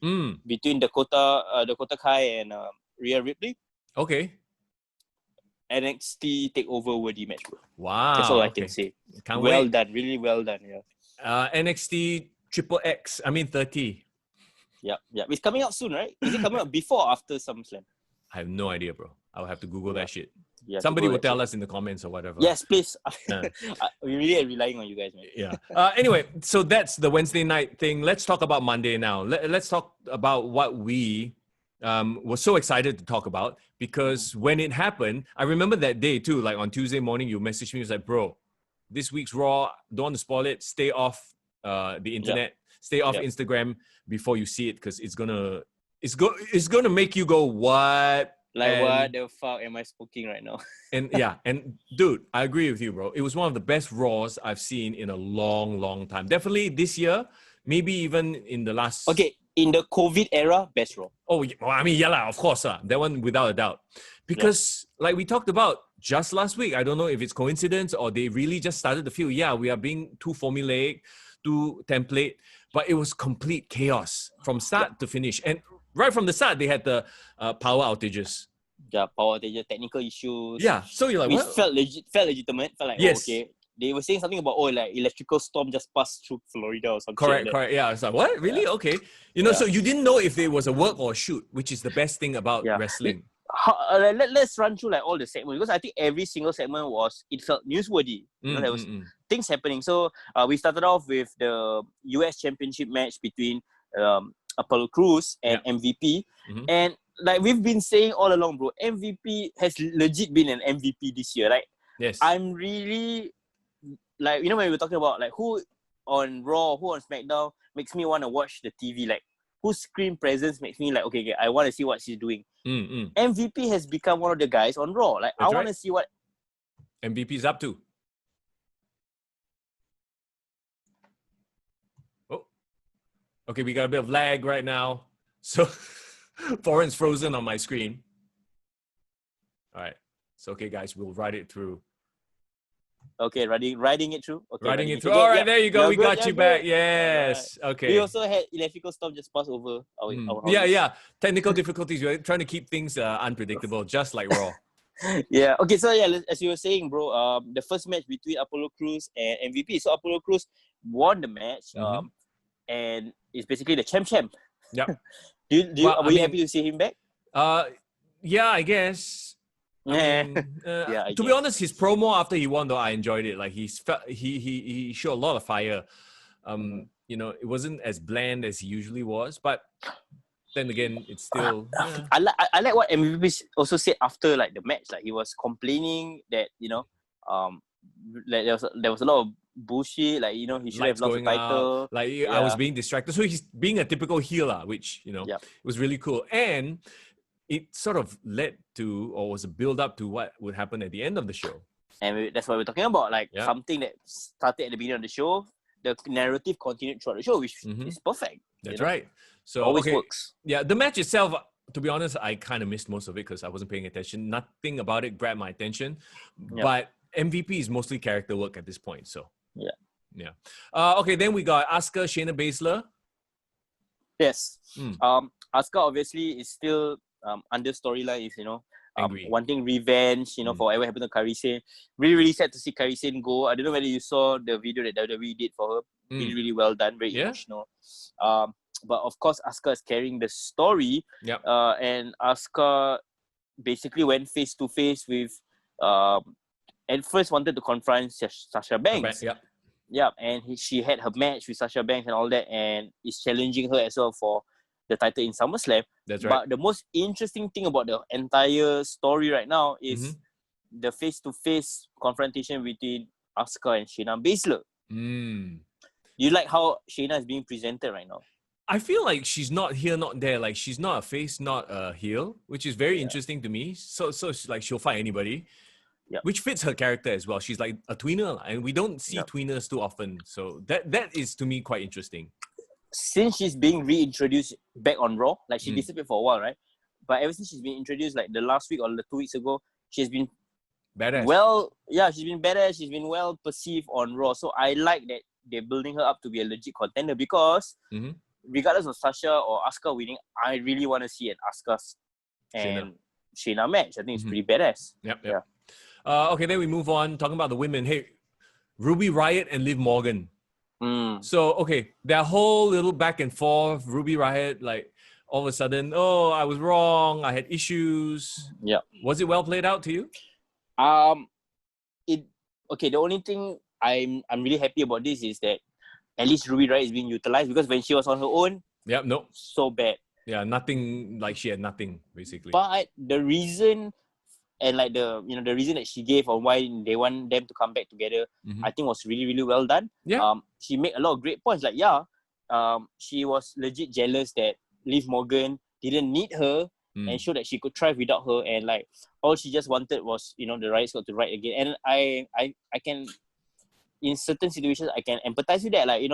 between Dakota Kai and Rhea Ripley. Okay. NXT takeover worthy match, bro. Wow. That's all I can say. Well done. Really well done. Yeah. NXT XXX. 30. Yeah. It's coming out soon, right? Is it coming out before or after SummerSlam? I have no idea, bro. I'll have to Google that shit. Somebody will tell us in the comments or whatever. Yes, please. We really are relying on you guys, man. Yeah. Anyway, so that's the Wednesday night thing. Let's talk about Monday now. Let's talk about what we were so excited to talk about, because when it happened, I remember that day too. Like on Tuesday morning, you messaged me. You was like, bro, this week's Raw, don't want to spoil it. Stay off the internet. Stay off Instagram before you see it, because it's gonna make you go, what? Like, what the fuck am I smoking right now? and dude, I agree with you, bro. It was one of the best Raws I've seen in a long, long time. Definitely this year, maybe even in the last... Okay, in the COVID era, best Raw. Oh, of course. That one without a doubt. Because like we talked about just last week, I don't know if it's coincidence or they really just started to feel, we are being too formulaic, too template, but it was complete chaos from start to finish. And right from the start, they had the power outages. Yeah, power outages, technical issues. Yeah, so you're like, which what? Felt legitimate. Felt like, okay. They were saying something about, like electrical storm just passed through Florida or something. Correct. Yeah, it's like, what? Really? Yeah. Okay. So you didn't know if it was a work or a shoot, which is the best thing about wrestling. Let's run through like all the segments, because I think every single segment it felt newsworthy. There was things happening. So we started off with the US Championship match between Apollo Crews and MVP. And like we've been saying all along, bro, MVP has legit been an MVP this year, right? Yes. I'm really like, when we were talking about like who on Raw, who on SmackDown makes me want to watch the TV, like whose screen presence makes me like, okay, I want to see what she's doing. MVP has become one of the guys on Raw. Like, I want to see what MVP's up to. Oh, okay, we got a bit of lag right now. So, Foreign's frozen on my screen. All right. So, okay, guys, we'll ride it through. Okay, riding it through. Okay, Riding it through. Okay, All right, there you go. You're We good, got you're you good. back. Yes. Alright. Okay. We also had electrical storm just pass over our Yeah, houses. yeah. Technical difficulties. We're trying to keep things unpredictable, just like Raw. Yeah. Okay. So yeah, as you were saying, bro, the first match between Apollo Crews and MVP. So Apollo Crews won the match. And it's basically the champ. Yep. Were you happy to see him back? Yeah, I guess. I mean, Yeah. to be honest, his promo after he won, though, I enjoyed it. Like he showed a lot of fire. You know, it wasn't as bland as he usually was, but then again, it's still. Yeah. I like what MVP also said after like the match. Like he was complaining that like there was a lot of bullshit. Like he should Lights have lost the going title. out. Like I was being distracted, so he's being a typical healer, which it was really cool, and it sort of led to, or was a build up to what would happen at the end of the show. And that's what we're talking about. Like something that started at the beginning of the show, the narrative continued throughout the show, which is perfect. That's right. So always works. Yeah, the match itself, to be honest, I kind of missed most of it because I wasn't paying attention. Nothing about it grabbed my attention. But MVP is mostly character work at this point. So yeah. Okay, then we got Asuka, Shayna Baszler. Yes. Asuka obviously is still under storyline is wanting revenge, for whatever happened to Kairi Sane. Really, really sad to see Kairi Sane go. I don't know whether you saw the video that WWE did for her. Really, really well done. Very emotional. But of course, Asuka is carrying the story. And Asuka basically went face to face with at first wanted to confront Sasha Banks. And she had her match with Sasha Banks and all that, and is challenging her as well for the title in SummerSlam. That's right. But the most interesting thing about the entire story right now is the face-to-face confrontation between Asuka and Shayna Baszler. You like how Shayna is being presented right now? I feel like she's not here, not there. Like she's not a face, not a heel, which is very interesting to me. So like she'll fight anybody, which fits her character as well. She's like a tweener, and we don't see tweeners too often. So that is to me quite interesting. Since she's being reintroduced back on Raw, like she disappeared for a while, right? But ever since she's been introduced, like the last week or the 2 weeks ago, she's been badass. She's been badass. She's been well perceived on Raw. So I like that they're building her up to be a legit contender because regardless of Sasha or Asuka winning, I really want to see an Asuka and Shayna match. I think it's pretty badass. Yep. Okay, then we move on. Talking about the women. Hey, Ruby Riott and Liv Morgan. So, okay, their whole little back and forth, Ruby Riott, like all of a sudden, I was wrong. I had issues. Yeah. Was it well played out to you? The only thing I'm really happy about this is that at least Ruby Riott is being utilized, because when she was on her own, so bad. Yeah, nothing, like she had nothing basically. But the reason and like the reason that she gave on why they want them to come back together, I think was really, really well done. She made a lot of great points. Like she was legit jealous that Liv Morgan didn't need her and showed that she could thrive without her, and like all she just wanted was the Riott Squad to ride again. And I can, in certain situations, I can empathize with that. Like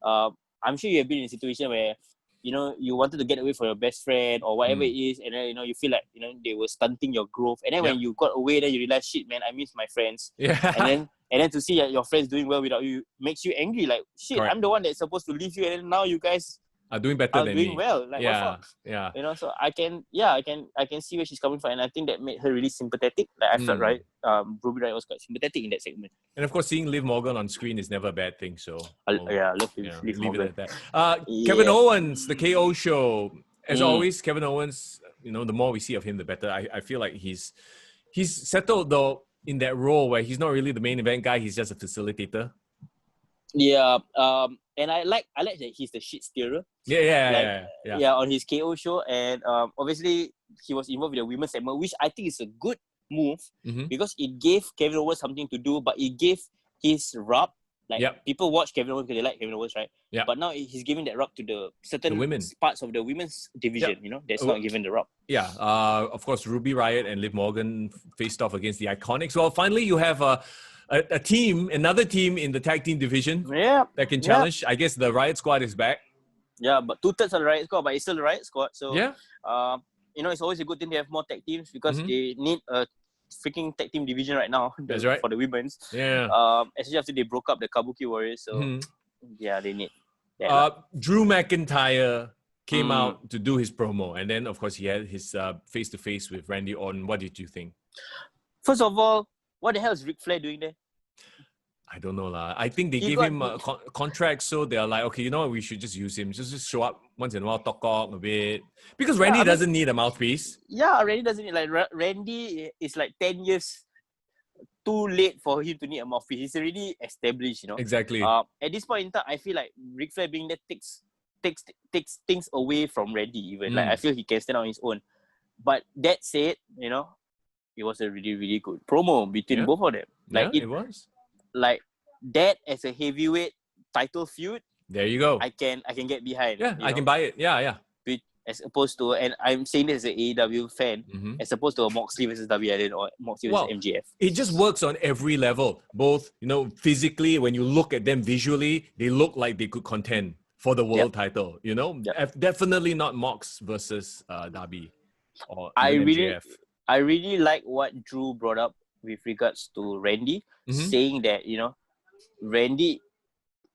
I'm sure you have been in a situation where you wanted to get away from your best friend or whatever it is, and then you feel like they were stunting your growth, and then when you got away, then you realize, shit, man, I miss my friends. And then to see your friends doing well without you makes you angry. Like, shit, I'm the one that's supposed to leave you, and then now you guys are doing better than doing me. Well. Like, what fuck? So I can see where she's coming from, and I think that made her really sympathetic. Like I felt Ruby Riott was quite sympathetic in that segment. And of course, seeing Liv Morgan on screen is never a bad thing. So I love Liv Morgan. Leave it at that. Kevin Owens, the KO show. As always, Kevin Owens. The more we see of him, the better. I feel like he's settled though in that role where he's not really the main event guy. He's just a facilitator. Yeah. And I like that he's the shit steerer. Yeah. On his KO show, and obviously he was involved with the women's segment, which I think is a good move because it gave Kevin Owens something to do, but it gave his rub. Like people watch Kevin Owens because they like Kevin Owens, right? Yeah. But now he's giving that rub to the certain parts of the women's division. That's not given the rub. Yeah. Of course, Ruby Riott and Liv Morgan faced off against the Iconics. Well, finally, you have another team in the tag team division that can challenge. I guess the Riot Squad is back. Yeah, but 2/3 of the Riot Squad, but it's still the Riot Squad. So it's always a good thing to have more tag teams because they need a freaking tag team division right now. That's right. For the women's. Yeah. Especially after they broke up the Kabuki Warriors. So yeah, they need that. Drew McIntyre came out to do his promo, and then of course he had his face-to-face with Randy Orton. What did you think? First of all, what the hell is Ric Flair doing there? I don't know lah. I think they gave him a contract, so they're like, okay, you know what, we should just use him. Just show up once in a while, talk a bit. Because Randy doesn't need a mouthpiece. Yeah, Randy doesn't need, like, Randy is like 10 years too late for him to need a mouthpiece. He's already established, you know. Exactly. At this point in time, I feel like Ric Flair being there takes things away from Randy even. Like, I feel he can stand on his own. But that said, you know, it was a really, really good promo between both of them. Like, it was. Like, that as a heavyweight title feud, there you go. I can get behind. Yeah, I can buy it. Yeah. As opposed to, and I'm saying this as an AEW fan, as opposed to a Moxley versus Darby Allin or Moxley versus MJF. It just works on every level. Both, you know, physically, when you look at them visually, they look like they could contend for the world title. You know, definitely not Mox versus Darby or MJF. I really like what Drew brought up with regards to Randy, saying that, you know, Randy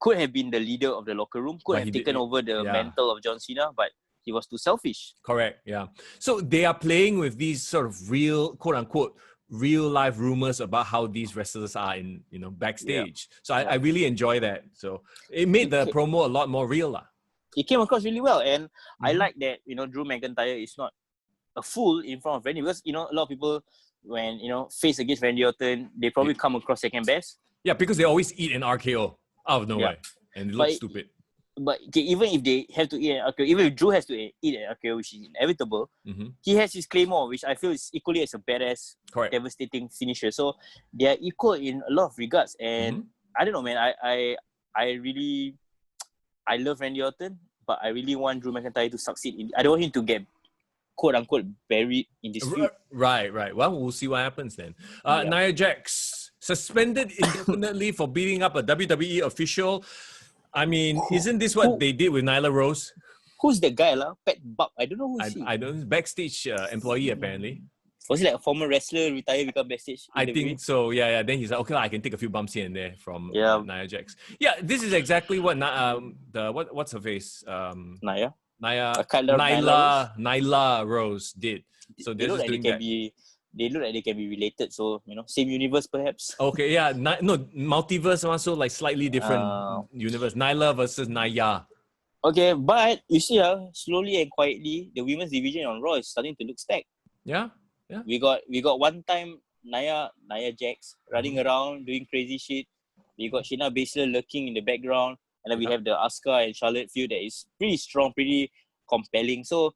could have been the leader of the locker room, could have taken over the mantle of John Cena, but he was too selfish. Correct, yeah. So they are playing with these sort of real, quote unquote, real life rumors about how these wrestlers are in, you know, backstage. So I really enjoy that. So it made the promo a lot more real. It came across really well, and I like that, you know, Drew McIntyre is not a fool in front of Randy, because, you know, a lot of people, when, you know, face against Randy Orton, they probably come across second best. Yeah, because they always eat an RKO out of nowhere, and it looks stupid. But even if they have to eat an RKO, even if Drew has to eat an RKO, which is inevitable, he has his Claymore, which I feel is equally as a badass, devastating finisher. So they are equal in a lot of regards. And I don't know, man. I love Randy Orton, but I really want Drew McIntyre to succeed. I don't want him to get, quote unquote, buried in this feud. Right. Well, we'll see what happens then. Nia Jax suspended indefinitely for beating up a WWE official. I mean, isn't this what they did with Nyla Rose? Who's the guy, lah? Pat Buck. I don't know who's he. I don't. Backstage employee apparently. Was he like a former wrestler, retired, become backstage? I think so. Yeah. Then he's like, okay, I can take a few bumps here and there from Nia Jax. Yeah, this is exactly what what's her face? Nyla Rose did. So they look like they look like they can be related. So, you know, same universe perhaps. Okay, yeah. No, multiverse also, like slightly different universe. Nyla versus Naya. Okay, but you see, slowly and quietly, the women's division on Raw is starting to look stacked. Yeah. We got one time Nia Jax running around doing crazy shit. We got Shayna Baszler lurking in the background, and then we have the Asuka and Charlotte feud that is pretty strong, pretty compelling. So,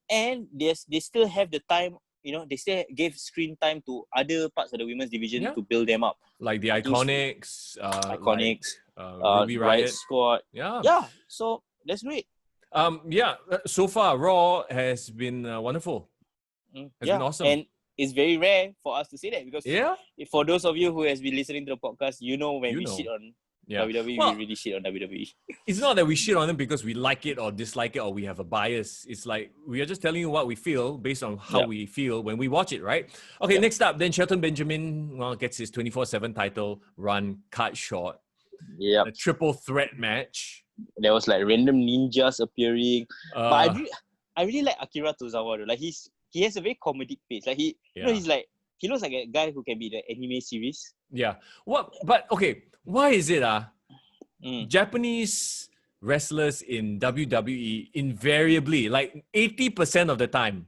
and they still have the time. You know, they still gave screen time to other parts of the women's division to build them up, like the Iconics, Ruby Riot Squad. Yeah. So that's great. So far Raw has been wonderful. It's been awesome, and it's very rare for us to say that, because for those of you who has been listening to the podcast, you know when we shit on WWE, we really shit on WWE. It's not that we shit on them because we like it or dislike it or we have a bias. It's like we are just telling you what we feel based on how we feel when we watch it, right? Okay, next up, then Shelton Benjamin gets his 24/7 title run cut short. Yeah, a triple threat match. There was like random ninjas appearing, but I really like Akira Tozawa though. Like he has a very comedic face. Like he looks like a guy who can be the anime series. Yeah. But okay, why is it Japanese wrestlers in WWE invariably, like 80% of the time,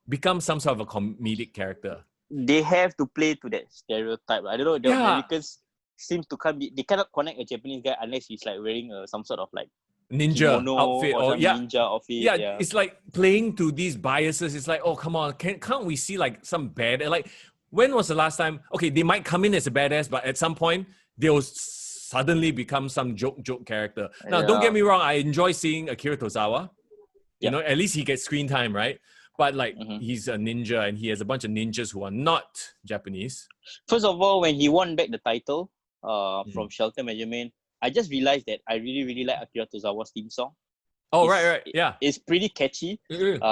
become some sort of a comedic character? They have to play to that stereotype. I don't know. The Americans seem to they cannot connect a Japanese guy unless he's like wearing some sort of like ninja outfit or ninja outfit. Yeah, it's like playing to these biases. It's like, oh come on, can't we see like some bad, like when was the last time? Okay, they might come in as a badass, but at some point they'll suddenly become some joke character. Now, don't get me wrong, I enjoy seeing Akira Tozawa. You know, at least he gets screen time, right? But like he's a ninja and he has a bunch of ninjas who are not Japanese. First of all, when he won back the title from Shelton Benjamin, I just realized that I really, really like Akira Tozawa's theme song. Oh, right. Yeah. It's pretty catchy.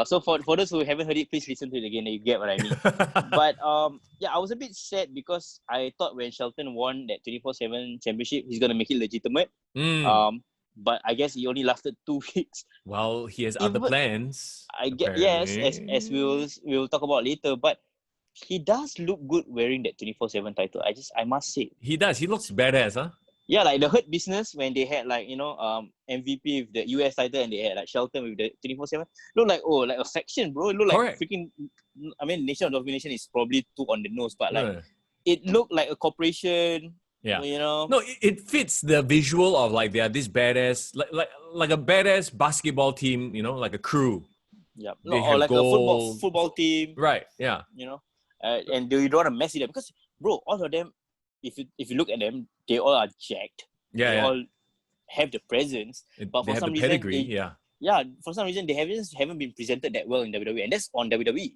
So for those who haven't heard it, please listen to it again. You get what I mean. But I was a bit sad because I thought when Shelton won that 24/7 championship, he's gonna make it legitimate. But I guess he only lasted 2 weeks. Well, he has other plans. I get yes, as we'll talk about later. But he does look good wearing that 24/7 title. I must say. He does. He looks badass, huh? Yeah, like the Hurt Business when they had like MVP with the US title and they had like Shelton with the 24/7. Look like like a faction, bro. It looked like freaking. I mean, Nation of Domination is probably too on the nose, but like it looked like a corporation. Yeah, No, it fits the visual of like they are this badass, like a badass basketball team. Like a crew. Yeah, or like a football team. Right. Yeah. And you don't want to mess it up because, bro, all of them. If you look at them, they all are jacked. They all have the presence, but for some reason, for some reason they haven't been presented that well in WWE, and that's on WWE.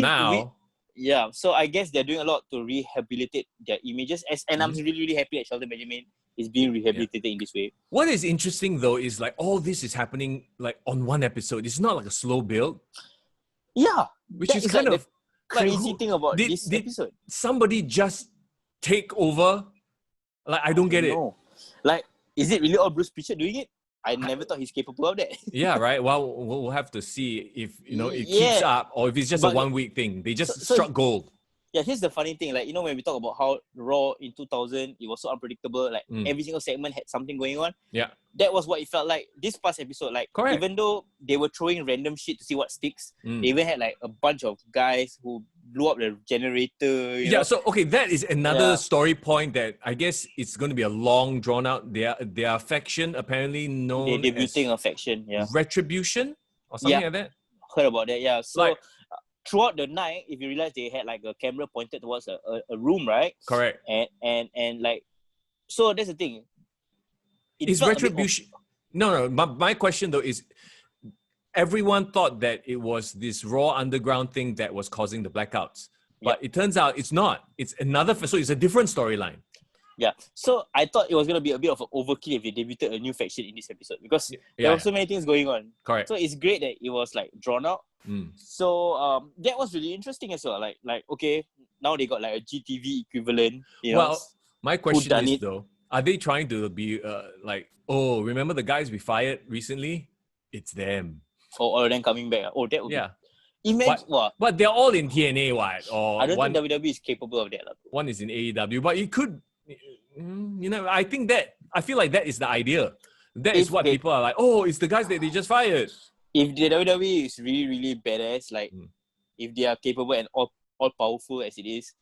Now. So I guess they're doing a lot to rehabilitate their images. And I'm really, really happy that Shelton Benjamin is being rehabilitated in this way. What is interesting though is like all this is happening like on one episode. It's not like a slow build. Yeah, which is kind of crazy thing about this episode. Somebody just take over? Like, I don't get it. Like, is it really all Bruce Pritchard doing it? I never thought he's capable of that. Yeah, right. Well, we'll have to see if it keeps up or if it's just a 1 week thing. They just struck gold. Yeah, here's the funny thing. Like, when we talk about how Raw in 2000, it was so unpredictable. Like, every single segment had something going on. Yeah. That was what it felt like this past episode. Like, even though they were throwing random shit to see what sticks, they even had like a bunch of guys who blew up the generator. You know? So, okay, that is another story point that I guess it's going to be a long, drawn out. Their faction apparently known They're debuting a faction, Retribution or something like that. Heard about that, yeah. So, throughout the night, if you realize they had like a camera pointed towards a room, right? Correct. And like, so that's the thing. Is Retribution? No. My question though is, everyone thought that it was this Raw Underground thing that was causing the blackouts, but it turns out it's not. It's another. So it's a different storyline. Yeah. So I thought it was gonna be a bit of an overkill if they debuted a new faction in this episode because there were so many things going on. Correct. So it's great that it was like drawn out. So that was really interesting as well. Like okay, now they got like a GTV equivalent. Well, my question is though, are they trying to be like, oh, remember the guys we fired recently? It's them. Oh, all of them coming back. Oh, that would be. Imagine what? But they're all in TNA, what? Or I don't think WWE is capable of that. One is in AEW, but it could. I feel like that is the idea. That is what people are like. Oh, it's the guys that they just fired. If the WWE is really, really badass, like if they are capable and all powerful as it is,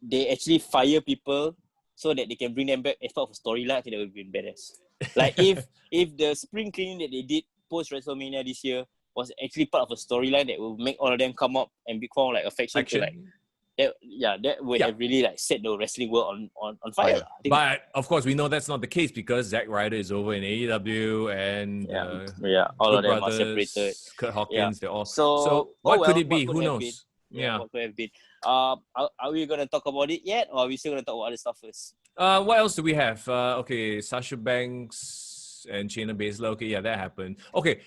they actually fire people so that they can bring them back as part of a storyline. I think that would be badass. Like if the spring cleaning that they did post WrestleMania this year was actually part of a storyline that will make all of them come up and become like a faction. To, like, that would have really like set the wrestling world on fire. But of course, we know that's not the case because Zack Ryder is over in AEW and all of them are separated. Kurt Hawkins, they're all. So what could it be? Who knows? What could have been? Are we gonna talk about it yet, or are we still gonna talk about other stuff first? What else do we have? Okay, Sasha Banks and Shayna Baszler. Okay, that happened. Okay,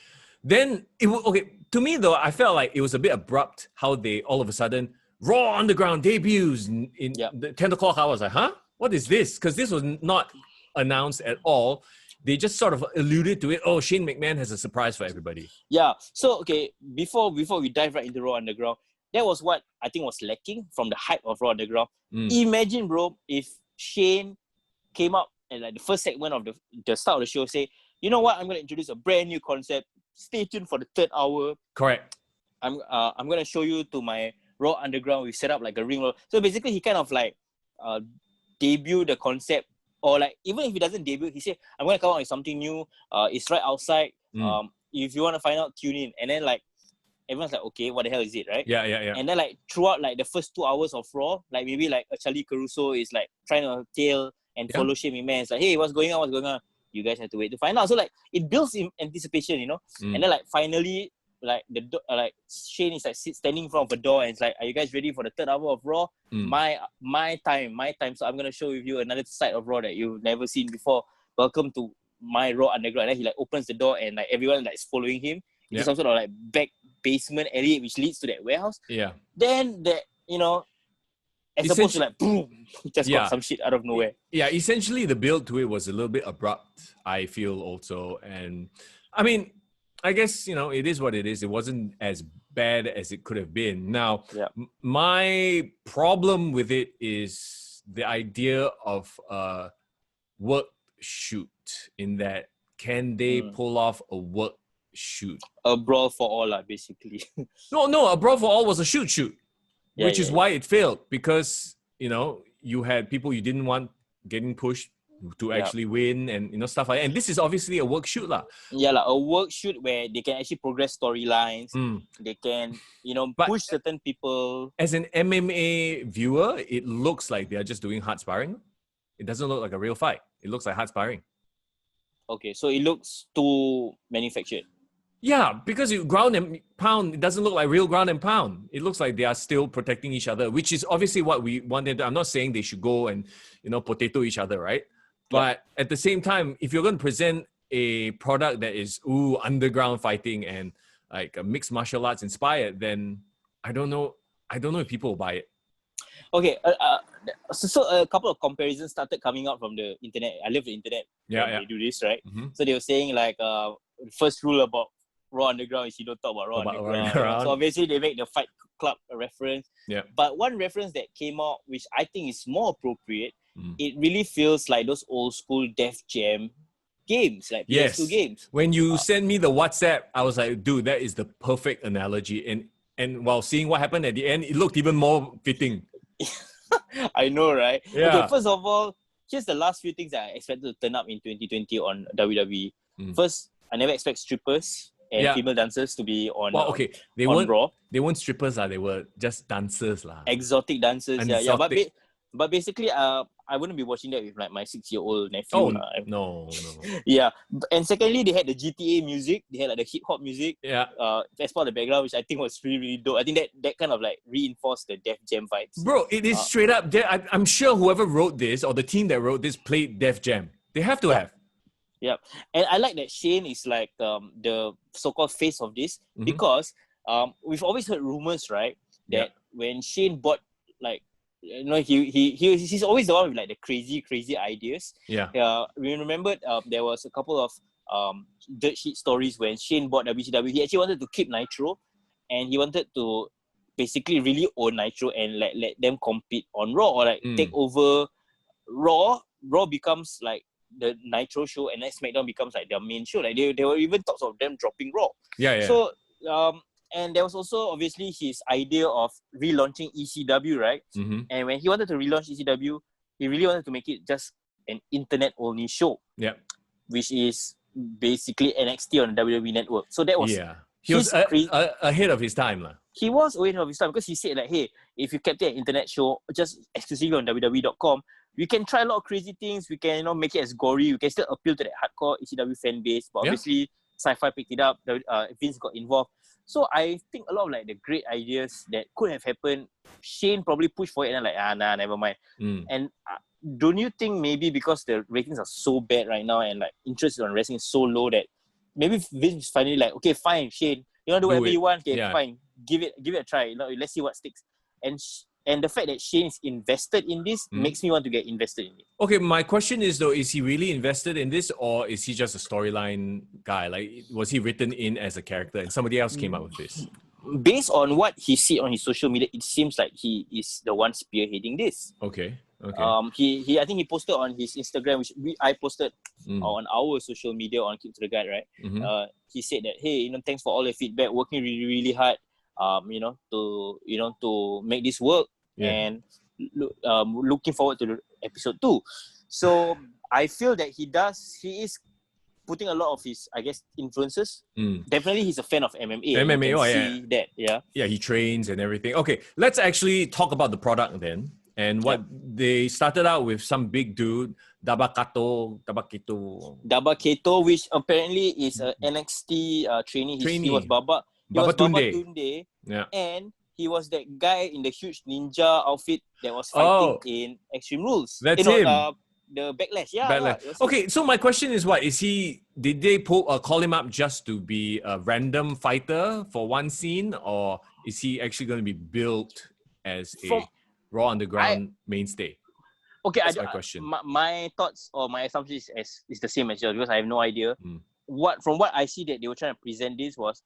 then to me though, I felt like it was a bit abrupt how they all of a sudden Raw Underground debuts in the 10 o'clock hours. Like, huh? What is this? Because this was not announced at all. They just sort of alluded to it. Oh, Shane McMahon has a surprise for everybody. Yeah. So, okay, before we dive right into Raw Underground, that was what I think was lacking from the hype of Raw Underground. Imagine, bro, if Shane came up and like the first segment of the start of the show say, you know what, I'm going to introduce a brand new concept. Stay tuned for the third hour. Correct. I'm going to show you to my Raw Underground. We set up like a ring roll. So basically, he kind of like debut the concept, or like even if he doesn't debut, he say, "I'm gonna come out with something new. It's right outside. If you want to find out, tune in." And then like everyone's like, "Okay, what the hell is it?" Right? Yeah. And then like throughout like the first 2 hours of Raw, like maybe like a Charlie Caruso is like trying to tail and follow Shane McMahon. It's like, "Hey, what's going on? You guys have to wait to find out." So like it builds in anticipation, you know. And then like finally, like like Shane is like standing in front of a door and it's like, are you guys ready for the third hour of Raw? My time. So I'm gonna show you another side of Raw that you've never seen before. Welcome to my Raw Underground. And then he like opens the door and like everyone like is following him into some sort of like back basement alley which leads to that warehouse. Yeah. Then that, you know, as opposed to like boom, just got some shit out of nowhere. Yeah, essentially the build to it was a little bit abrupt, I feel also. And I mean, I guess, you know, it is what it is. It wasn't as bad as it could have been. Now, my problem with it is the idea of a work shoot, in that can they pull off a work shoot? A brawl for all, basically. No, a brawl for all was a shoot. Which is why it failed, because, you know, you had people you didn't want getting pushed to actually win and, you know, stuff like that. And this is obviously a work shoot lah. Yeah, like a work shoot where they can actually progress storylines. They can, you know, push certain people. As an MMA viewer, it looks like they are just doing hard sparring. It doesn't look like a real fight. It looks like hard sparring. Okay, so it looks too manufactured. Yeah, because you ground and pound, it doesn't look like real ground and pound. It looks like they are still protecting each other, which is obviously what we wanted. I'm not saying they should go and, you know, potato each other, right? But at the same time, if you're going to present a product that is underground fighting and like a mixed martial arts inspired, then I don't know if people will buy it. Okay, so a couple of comparisons started coming out from the internet. I love the internet. They do this, right? So they were saying like first rule about Raw Underground is you don't talk about Raw Underground. So obviously they make the Fight Club a reference. Yeah. But one reference that came out, which I think is more appropriate, it really feels like those old school Def Jam games, like PS2 games. When you sent me the WhatsApp, I was like, dude, that is the perfect analogy. And while seeing what happened at the end, it looked even more fitting. I know, right? Yeah. Okay, first of all, here's the last few things that I expected to turn up in 2020 on WWE. First, I never expect strippers and female dancers to be on they on Raw. They weren't strippers, they were just dancers. Exotic dancers, But basically, I wouldn't be watching that with like my 6-year-old nephew. No. Yeah. And secondly, they had the GTA music. They had like the hip-hop music. Yeah. As part of the background, which I think was really, really dope. I think that kind of like reinforced the Def Jam vibes. Bro, it is straight up. I'm sure whoever wrote this or the team that wrote this played Def Jam. They have to have. Yeah. And I like that Shane is like the so-called face of this because we've always heard rumors, right? That when Shane bought like, you know, he's always the one with like the crazy ideas. Yeah. We remembered there was a couple of dirt sheet stories when Shane bought WCW. He actually wanted to keep Nitro, and he wanted to basically really own Nitro and let them compete on Raw or like take over Raw. Raw becomes like the Nitro show, and then SmackDown becomes like their main show. Like there were even talks of them dropping Raw. Yeah. So and there was also obviously his idea of relaunching ECW, right? And when he wanted to relaunch ECW, he really wanted to make it just an internet-only show. Yeah. Which is basically NXT on the WWE network. So that was he was ahead of his time. He was ahead of his time because he said like, hey, if you kept an internet show just exclusively on WWE.com, we can try a lot of crazy things. We can, you know, make it as gory. We can still appeal to that hardcore ECW fan base. But obviously, Sci-Fi picked it up. Vince got involved. So I think a lot of like the great ideas that could have happened, Shane probably pushed for it and like, never mind. And don't you think maybe because the ratings are so bad right now and like interest on wrestling is so low that maybe Vince is finally like, okay, fine, Shane, you want to do whatever you want, okay, fine, give it a try. You know, let's see what sticks. And the fact that Shane is invested in this makes me want to get invested in it. Okay, my question is though, is he really invested in this or is he just a storyline guy? Like, was he written in as a character and somebody else came up with this? Based on what he see on his social media, it seems like he is the one spearheading this. Okay. He I think he posted on his Instagram, which I posted on our social media on Keep to the Guide, right? He said that, hey, you know, thanks for all the feedback, working really, really hard. To make this work and looking forward to the episode 2. So I feel that he is putting a lot of his, I guess, influences. Definitely he's a fan of MMA. That, yeah, he trains and everything. Okay, let's actually talk about the product then. And what they started out with some big dude, Dabaketo, which apparently is an NXT trainee. He was Baba Tunde. Yeah. And he was that guy in the huge ninja outfit that was fighting in Extreme Rules. That's him. the backlash. Yeah. Backlash. Okay, so my question is, what is he? Did they call him up just to be a random fighter for one scene, or is he actually going to be built as a Raw Underground mainstay? Okay, That's my question. My thoughts or my assumption is the same as yours because I have no idea. From what I see that they were trying to present this was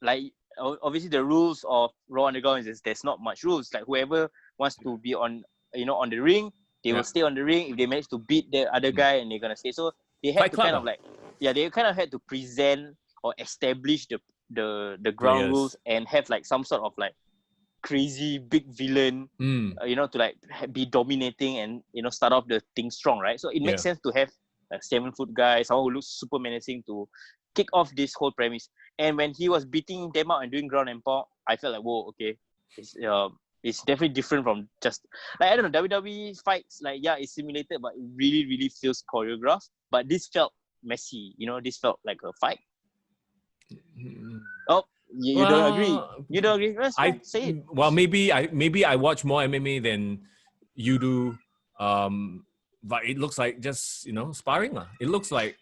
like obviously the rules of Raw Underground is there's not much rules. Like whoever wants to be on on the ring, they will stay on the ring. If they manage to beat the other guy, and they're gonna stay. So they had to kind of they kind of had to present or establish the ground rules and have like some sort of like crazy big villain, to like be dominating and start off the thing strong, right? So it makes sense to have a 7-foot guy, someone who looks super menacing to kick off this whole premise. And when he was beating them out and doing ground and pound, I felt like, whoa, okay, it's definitely different from just like I don't know WWE fights. Like it's simulated, but it really really feels choreographed. But this felt messy. This felt like a fight. Oh. You don't agree? You don't agree? Say it. Well, maybe I watch more MMA than you do. But it looks like just sparring lah. It looks like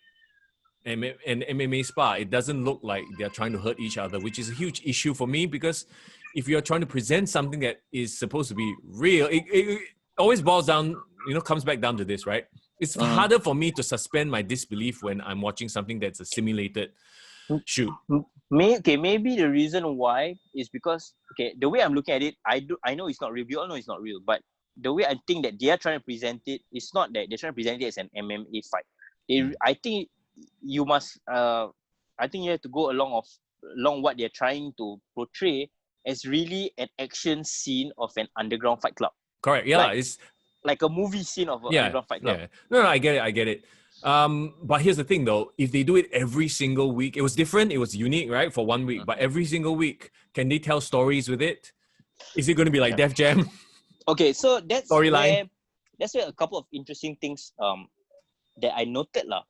an MMA spar. It doesn't look like they're trying to hurt each other, which is a huge issue for me because if you're trying to present something that is supposed to be real, it always boils down. Comes back down to this, right? It's harder for me to suspend my disbelief when I'm watching something that's a simulated shoot. Maybe the reason why is because the way I'm looking at it, I know it's not real. We all know it's not real, but the way I think that they are trying to present it, it's not that they're trying to present it as an MMA fight. I think you must. I think you have to go along what they're trying to portray as really an action scene of an underground fight club. Correct. Yeah, it's like a movie scene of an underground fight club. Yeah. No, I get it. But here's the thing though, if they do it every single week, it was different, it was unique, right? For 1 week, but every single week, can they tell stories with it? Is it going to be like Def Jam? Okay, so that's storyline. That's where a couple of interesting things that I noted lah.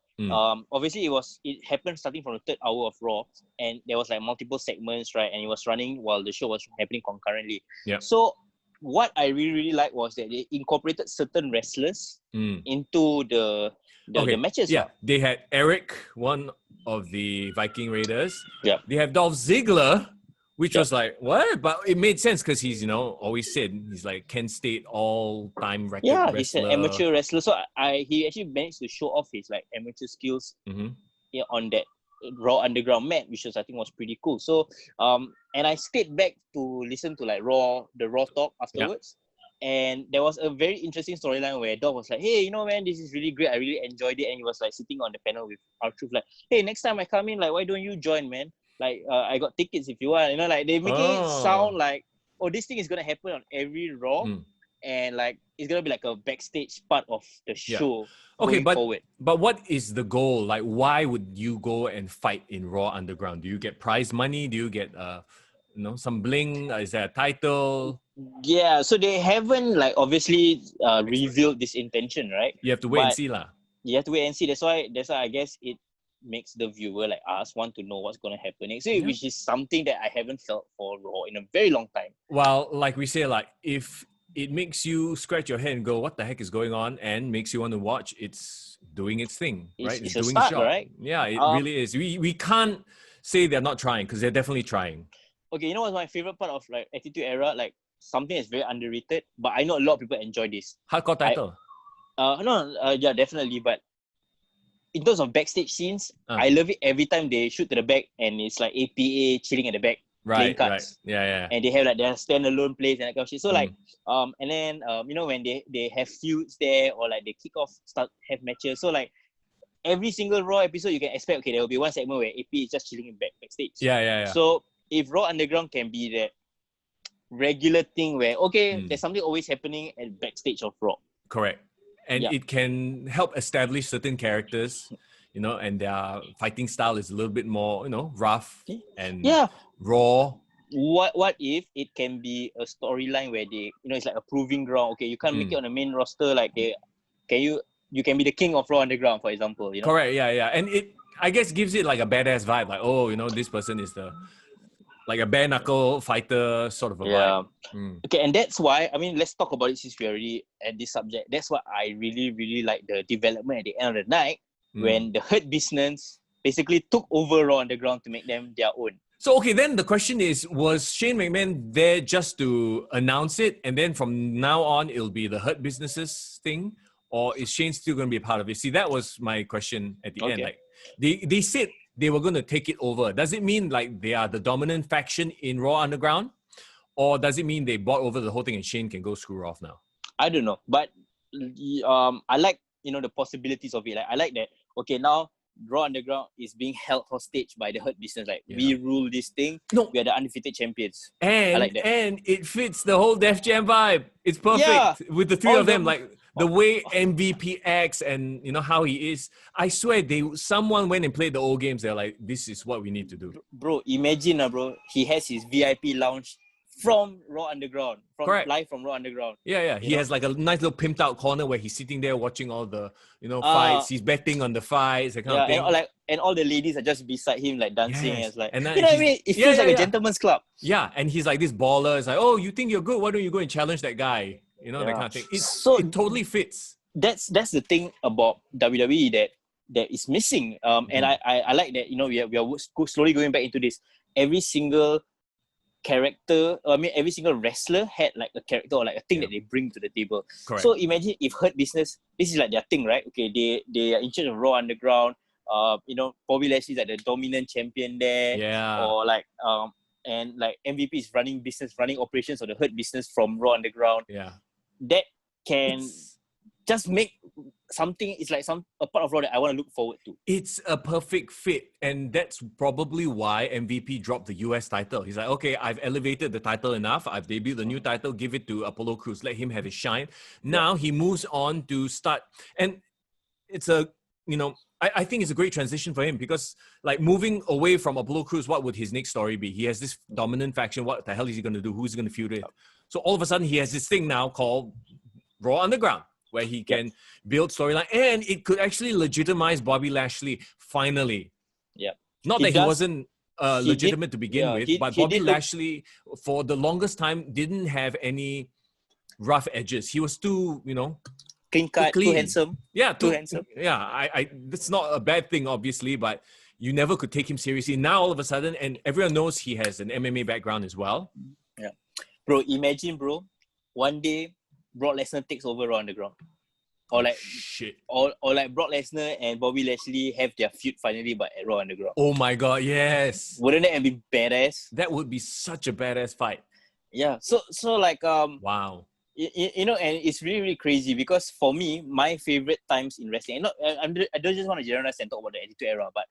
Obviously it happened starting from the third hour of Raw, and there was like multiple segments, right? And it was running while the show was happening concurrently. Yeah. So what I really really liked was that they incorporated certain wrestlers into the matches. Yeah, they had Eric, one of the Viking Raiders. Yeah. They have Dolph Ziggler, which was like, what? But it made sense because he's, always said he's like Kent State all-time record wrestler. He's an amateur wrestler. So he actually managed to show off his like amateur skills on that Raw Underground mat, which I think was pretty cool. So and I stayed back to listen to like the Raw talk afterwards. And there was a very interesting storyline where Dolph was like, hey, man, this is really great. I really enjoyed it. And he was like sitting on the panel with R-Truth like, hey, next time I come in, like, why don't you join, man? Like, I got tickets if you want. Like they making it sound like, this thing is going to happen on every Raw. And like, it's going to be like a backstage part of the show. Okay, but what is the goal? Like, why would you go and fight in Raw Underground? Do you get prize money? Do you get some bling? Is there a title? Yeah, so they haven't like obviously revealed this intention, right? You have to wait and see lah. You have to wait and see. That's why I guess it makes the viewer like us want to know what's going to happen next, which is something that I haven't felt for Raw in a very long time. Well, like we say, like if it makes you scratch your head and go, what the heck is going on, and makes you want to watch, it's doing its thing, right? It's doing a start, its job. right? Yeah, it really is. We can't say they're not trying because they're definitely trying. Okay, you know what's my favorite part of like Attitude Era? Like something that's very underrated, but I know a lot of people enjoy this. Hardcore title. Yeah, definitely. But in terms of backstage scenes, I love it every time they shoot to the back and it's like APA chilling at the back, playing cards. Right. Yeah. And they have like their standalone plays and that kind of shit. So like, and then when they have feuds there or like they kick off, have matches. So like every single Raw episode, you can expect there will be one segment where AP is just chilling in backstage. Yeah. So if Raw Underground can be that regular thing where there's something always happening at backstage of Raw. Correct. And it can help establish certain characters, and their fighting style is a little bit more, rough and raw. What if it can be a storyline where they, it's like a proving ground. Okay, you can't make it on the main roster. Like you can be the king of Raw Underground, for example. Correct. Yeah. And it, I guess, gives it like a badass vibe. Like, this person is the Like a bare knuckle fighter sort of a vibe. Okay, and that's why, I mean, let's talk about it since we're already at this subject. That's why I really, really like the development at the end of the night when the Hurt Business basically took over Raw Underground to make them their own. So, okay, then the question is, was Shane McMahon there just to announce it and then from now on it'll be the Hurt Businesses thing? Or is Shane still going to be a part of it? See, that was my question at the end. Like, they said they were going to take it over. Does it mean like they are the dominant faction in Raw Underground? Or does it mean they bought over the whole thing and Shane can go screw off now? I don't know. But I like, the possibilities of it. Like, I like that, okay, now Raw Underground is being held hostage by the Hurt Business. Like, we rule this thing. No. We are the undefeated champions. And, I like that. And it fits the whole Def Jam vibe. It's perfect with the three of them. Like, the way MVP acts and how he is, I swear someone went and played the old games. They're like, this is what we need to do. Bro, imagine, bro, he has his VIP lounge from Raw Underground, live from Raw Underground. Yeah. He has like a nice little pimped out corner where he's sitting there watching all the fights. He's betting on the fights, that kind of thing. And all the ladies are just beside him, like dancing. Yes. It's like, and you know what I mean? It feels like a gentleman's club. Yeah, and he's like this baller. It's like, oh, you think you're good? Why don't you go and challenge that guy? That kind of thing. It totally fits. That's the thing about WWE that is missing. And I like that, we are slowly going back into this. Every single character, every single wrestler had like a character or like a thing that they bring to the table. Correct. So imagine if Hurt Business, this is like their thing, right? Okay, they are in charge of Raw Underground. Bobby Lashley's like the dominant champion there. Yeah. Or like and like MVP is running operations of the Hurt Business from Raw Underground. Yeah. That can just make something, it's like a part of Raw that I want to look forward to. It's a perfect fit. And that's probably why MVP dropped the US title. He's like, okay, I've elevated the title enough. I've debuted the new title. Give it to Apollo Crews. Let him have his shine. Now he moves on to start. And it's I think it's a great transition for him because like moving away from Apollo Crews, what would his next story be? He has this dominant faction. What the hell is he going to do? Who's going to feud with? So all of a sudden he has this thing now called Raw Underground, where he can build storyline, and it could actually legitimize Bobby Lashley finally. Yeah. Not that he wasn't legitimate to begin with, but Bobby Lashley, for the longest time, didn't have any rough edges. He was too, clean cut, too handsome. Yeah, too handsome. Yeah, that's not a bad thing, obviously, but you never could take him seriously. Now, all of a sudden, and everyone knows he has an MMA background as well. Yeah. Bro, imagine, one day, Brock Lesnar takes over Raw Underground. Or like shit. Or like Brock Lesnar and Bobby Lashley have their feud finally, but at Raw Underground. Oh my god, yes. Wouldn't that be badass? That would be such a badass fight. Yeah. So like wow. And it's really, really crazy because for me, my favorite times in wrestling, I don't just want to generalize and talk about the Attitude Era, but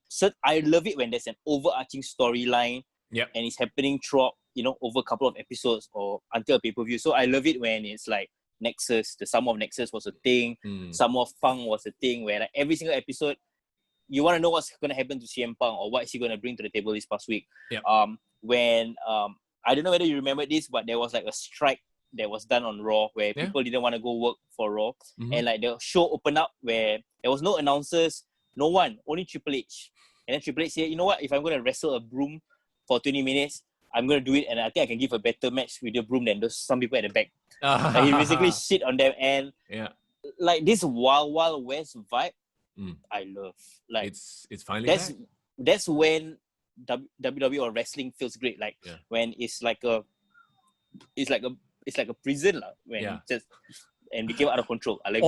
so I love it when there's an overarching storyline and it's happening throughout, over a couple of episodes or until a pay-per-view. So I love it when it's like Nexus, the Summer of Nexus was a thing, Summer of Punk was a thing, where like every single episode, you want to know what's going to happen to CM Punk or what is he going to bring to the table this past week. Yep. When I don't know whether you remember this, but there was like a strike that was done on Raw where people didn't want to go work for Raw. And like the show opened up where there was no announcers, no one, only Triple H. And then Triple H said, you know what, if I'm going to wrestle a broom for 20 minutes, I'm going to do it, and I think I can give a better match with the broom than some people at the back. Like he basically shit on them, and like this Wild Wild West vibe, I love. Like it's finally that's when WWE or wrestling feels great. Like when it's like a prison when it just and became out of control. I like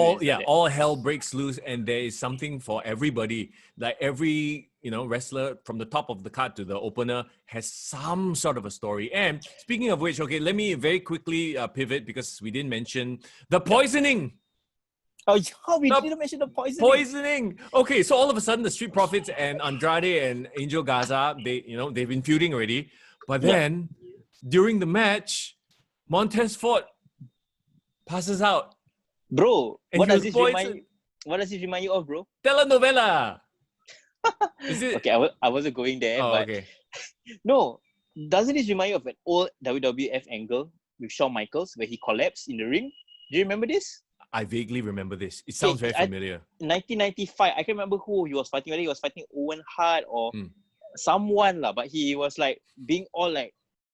all hell breaks loose, and there is something for everybody. Like every wrestler from the top of the card to the opener has some sort of a story. And speaking of which, okay, let me very quickly pivot because we didn't mention the poisoning. Oh, we didn't mention the poisoning. Okay, so all of a sudden the Street Profits and Andrade and Angel Gaza, they've been feuding already. But then during the match, Montez Ford passes out. Bro, what does this remind you of, bro? Telenovela. Is it? Okay, I wasn't going there, but okay. No, doesn't this remind you of an old WWF angle with Shawn Michaels where he collapsed in the ring? Do you remember this? I vaguely remember this. It sounds very familiar. 1995, I can't remember who he was fighting, whether he was fighting Owen Hart or someone lah, but he was like being all like,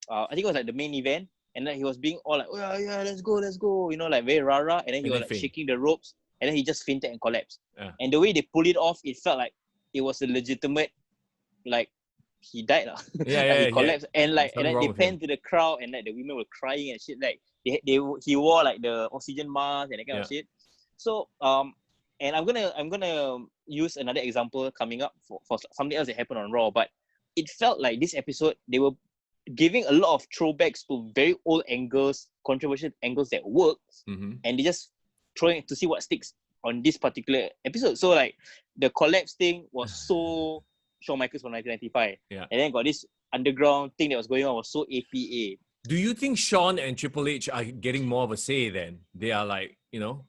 I think it was like the main event, and then he was being all like, oh yeah, let's go, you know, like very rah-rah, and then he was like shaking the ropes, and then he just fainted and collapsed. And the way they pulled it off, it felt like it was a legitimate, like he died lah. He collapsed, and like, and then they panned to the crowd, and like the women were crying and shit. Like he wore like the oxygen mask and that kind of shit. So and I'm gonna use another example coming up for something else that happened on Raw, but it felt like this episode they were giving a lot of throwbacks to very old angles, controversial angles that work, and they just throwing it to see what sticks on this particular episode. So like the collapse thing was so Shawn Michaels from 1995, and then got this underground thing that was going on was so APA. Do you think Shawn and Triple H are getting more of a say then? They are like, you know,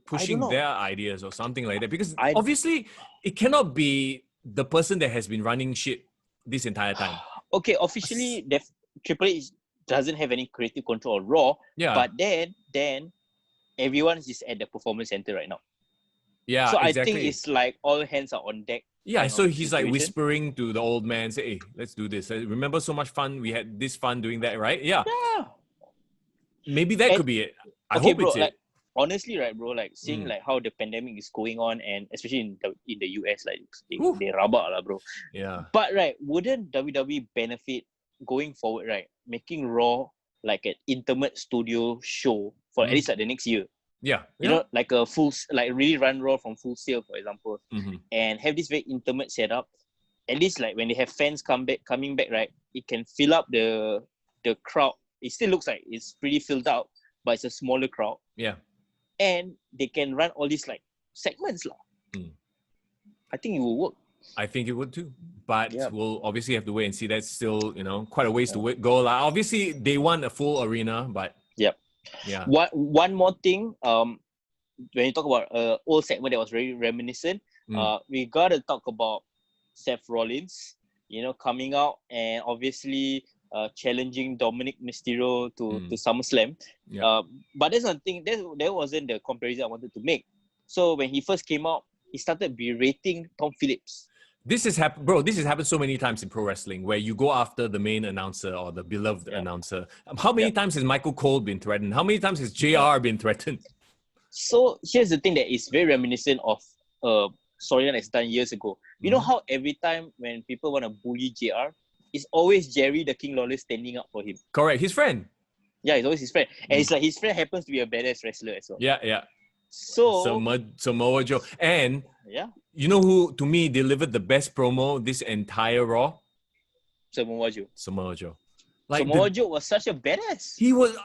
pushing their ideas or something like that? Because obviously it cannot be the person that has been running shit this entire time. Okay, officially Triple H doesn't have any creative control on Raw, but then everyone is at the performance center right now. Yeah, so exactly. I think it's like all hands are on deck. Yeah, so he's like whispering to the old man, say, hey, let's do this. Remember so much fun? We had this fun doing that, right? Yeah. Maybe that could be it. I hope it's it. Honestly, right, bro, like seeing like how the pandemic is going on, and especially in the US, like they rabak lah, bro. Yeah. But right, wouldn't WWE benefit going forward, right? Making Raw like an intimate studio show for at least like the next year. Yeah. You know, like a full, like really run Raw from Full Sail, for example, and have this very intimate setup. At least like when they have fans coming back, right, it can fill up the crowd. It still looks like it's pretty filled out, but it's a smaller crowd. Yeah. And they can run all these like segments lah. I think it will work. I think it would too. But we'll obviously have to wait and see. That's still, you know, quite a ways to go. Like, obviously, they want a full arena, but... Yeah. One more thing, when you talk about old segment that was very reminiscent, we gotta talk about Seth Rollins, you know, coming out and obviously challenging Dominic Mysterio to SummerSlam. But that's one thing, that wasn't the comparison I wanted to make. So when he first came out, he started berating Tom Phillips. This has happened, bro. This has happened so many times in pro wrestling where you go after the main announcer or the beloved announcer. How many times has Michael Cole been threatened? How many times has JR been threatened? So here's the thing that is very reminiscent of storyline that's done years ago. You know how every time when people want to bully JR, it's always Jerry the King Lawler standing up for him. Correct. His friend. Yeah, it's always his friend. And it's like his friend happens to be a badass wrestler as well. Yeah. So Samoa Joe. And you know who, to me, delivered the best promo this entire Raw? Samoa Joe. Like Samoa Joe was such a badass. He was,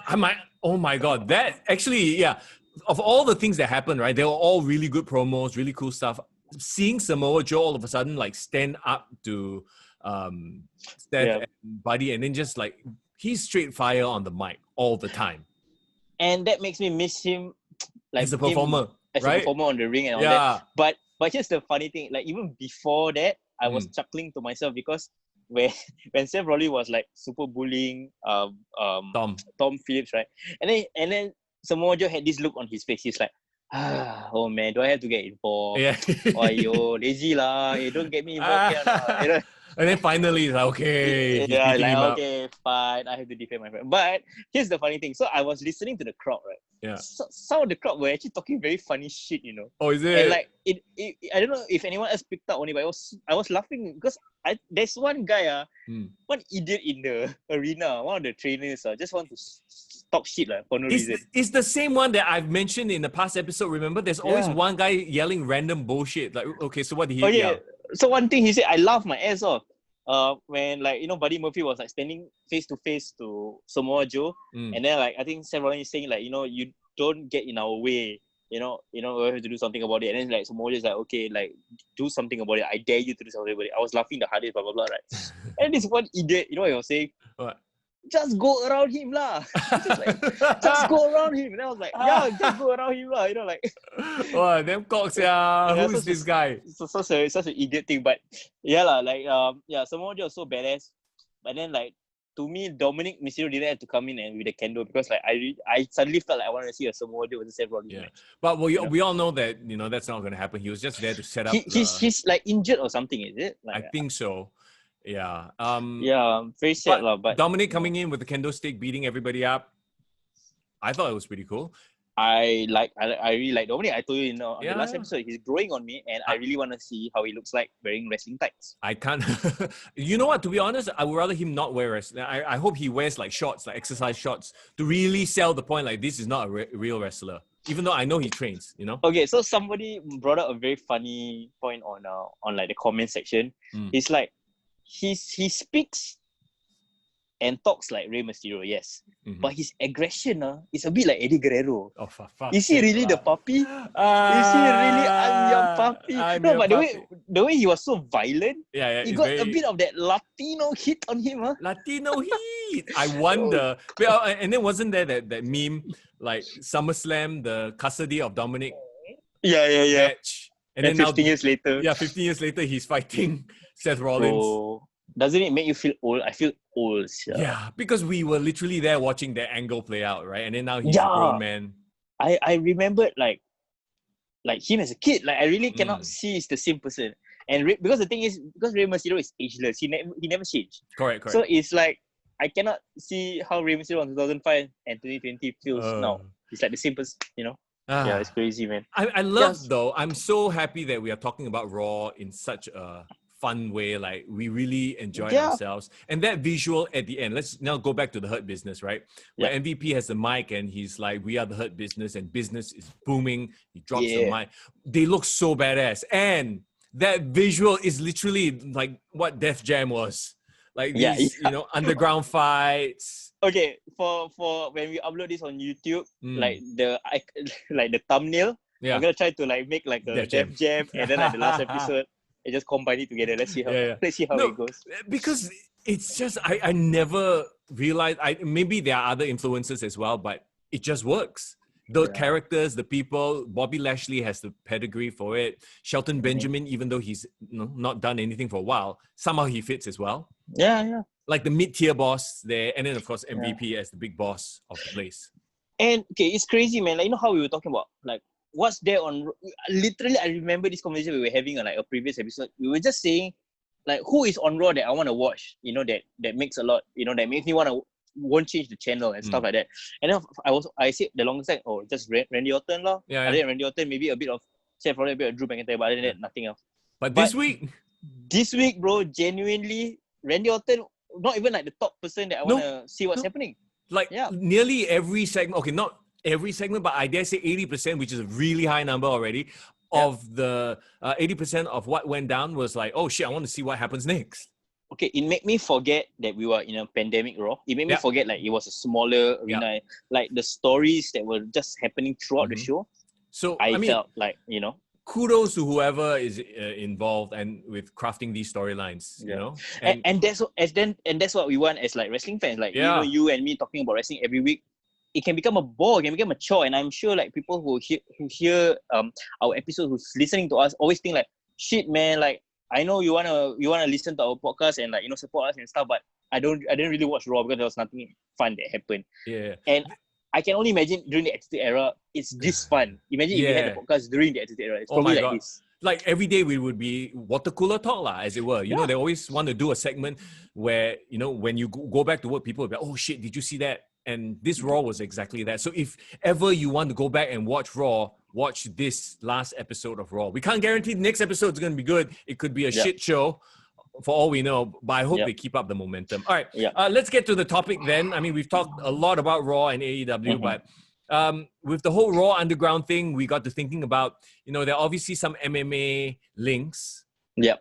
oh my God. That actually, of all the things that happened, right? They were all really good promos, really cool stuff. Seeing Samoa Joe all of a sudden like stand up to Steph and Buddy, and then just like, he's straight fire on the mic all the time. And that makes me miss him. Like as a performer, a performer on the ring and all that. But here's the funny thing, like even before that, I was chuckling to myself because when Seth Rollins was like super bullying Tom Phillips, right? And then Samoa Joe had this look on his face. He's like, oh man, do I have to get involved? Oh yo, lazy lah. Hey, don't get me involved here lah. You know? And then finally, it's like, okay. Like, okay, fine, I have to defend my friend. But here's the funny thing. So I was listening to the crowd, right? Yeah. So, some of the crowd were actually talking very funny shit, you know. Oh, is it? And like, I don't know if anyone else picked up on it, but I was laughing because there's one guy, one idiot in the arena, one of the trainers, just want to talk shit for no reason. It's the same one that I've mentioned in the past episode, remember? There's always one guy yelling random bullshit. Like, okay, so what did he yell? So one thing he said, I laughed my ass off. When like, you know, Buddy Murphy was like standing face to face to Samoa Joe, and then like I think Seth Rollins is saying like, you know, you don't get in our way, you know, we have to do something about it. And then like Samoa Joe is like, okay, like do something about it. I dare you to do something about it. I was laughing the hardest, blah blah blah, right? And this one idiot, you know what he was saying? What? Just go around him lah. Just go around him. And I was like, just go around him lah. You know, like. Oh, them cocks, who's this guy? Such an idiot thing, but yeah lah, like Samoa Joe was so badass. But then like to me, Dominic Mysterio didn't have to come in and with a kendo because like I suddenly felt like I wanted to see a Samoa Joe versus Seth Rollins match. But we all know that that's not going to happen. He was just there to set up. He's like injured or something, is it? Like, I think so. Yeah. Yeah, very sad but Dominic coming in with the kendo stick, beating everybody up. I thought it was pretty cool. I really like Dominic. I told you, in the last episode, he's growing on me, and I really want to see how he looks like wearing wrestling tights. I can't. You know what? To be honest, I would rather him not wear wrestling. I hope he wears like shorts, like exercise shorts, to really sell the point. Like this is not a real wrestler, even though I know he trains. Okay, so somebody brought up a very funny point on like the comment section. He's like, he speaks and talks like Rey Mysterio, yes. But his aggression is a bit like Eddie Guerrero. Oh, for fuck's Is he really the puppy? Is he really I'm your puppy? But the way he was so violent, he got a bit of that Latino hit on him. Latino heat. I wonder. And then wasn't there that meme, like SummerSlam, the custody of Dominic match? And then 15 years later. Yeah, 15 years later, he's fighting Seth Rollins. Oh, doesn't it make you feel old? I feel old. Yeah, because we were literally there watching that angle play out, right? And then now he's a grown man. I remembered like him as a kid. Like I really cannot see he's the same person. And because the thing is, because Rey Mysterio is ageless, he never changed. Correct. So it's like I cannot see how Rey Mysterio in 2005 and 2020 feels now. It's like the same person, Yeah, it's crazy, man. I love though. I'm so happy that we are talking about Raw in such a fun way. Like we really enjoyed ourselves. And that visual at the end, let's now go back to the Hurt Business, right? Where MVP has the mic and he's like, we are the Hurt Business and business is booming. He drops the mic. They look so badass. And that visual is literally like what Def Jam was. Like these, underground fights. Okay, for when we upload this on YouTube, like the thumbnail, I'm gonna try to like make like a Def Jam and then like the last episode, and just combine it together. Let's see how it goes. Because it's just I never realized. Maybe there are other influences as well, but it just works. The characters, the people. Bobby Lashley has the pedigree for it. Shelton Benjamin, even though he's not done anything for a while, somehow he fits as well. Yeah. Like the mid-tier boss there, and then of course MVP as the big boss of the place. And okay, it's crazy, man. Like how we were talking about like what's there on. Literally, I remember this conversation we were having on like a previous episode. We were just saying like who is on Raw that I want to watch. That makes a lot. That makes me won't change the channel and stuff like that. And then I said the longest time, just Randy Orton lah. Yeah. Other than Randy Orton, maybe a bit of Seth Rollins, a bit of Drew McIntyre, but other than that, nothing else. But this week, bro, genuinely, Randy Orton, not even like the top person that I want to see what's happening. Like nearly every segment, okay, not every segment, but I dare say 80%, which is a really high number already, of the 80% of what went down was like, oh shit, I want to see what happens next. Okay, it made me forget that we were in a pandemic Raw. It made me forget like it was a smaller arena. Like the stories that were just happening throughout the show. So I felt like, kudos to whoever is involved and with crafting these storylines, and that's what we want as like wrestling fans. Like you and me talking about wrestling every week, it can become a bore, it can become a chore. And I'm sure like people who hear our episode, who's listening to us, always think like, shit, man, like I know you wanna listen to our podcast and like support us and stuff, but I didn't really watch Raw because there was nothing fun that happened. Yeah. And I can only imagine during the Attitude Era, it's this fun. Imagine if we had a podcast during the Attitude Era. It's probably like this. Like every day we would be water cooler talk lah, as it were. They always want to do a segment where, when you go back to work, people will be like, oh shit, did you see that? And this Raw was exactly that. So if ever you want to go back and watch Raw, watch this last episode of Raw. We can't guarantee the next episode is going to be good. It could be a shit show for all we know, but I hope they keep up the momentum. All right, let's get to the topic then. I mean, we've talked a lot about Raw and AEW, but with the whole Raw Underground thing, we got to thinking about, there are obviously some MMA links. Yep.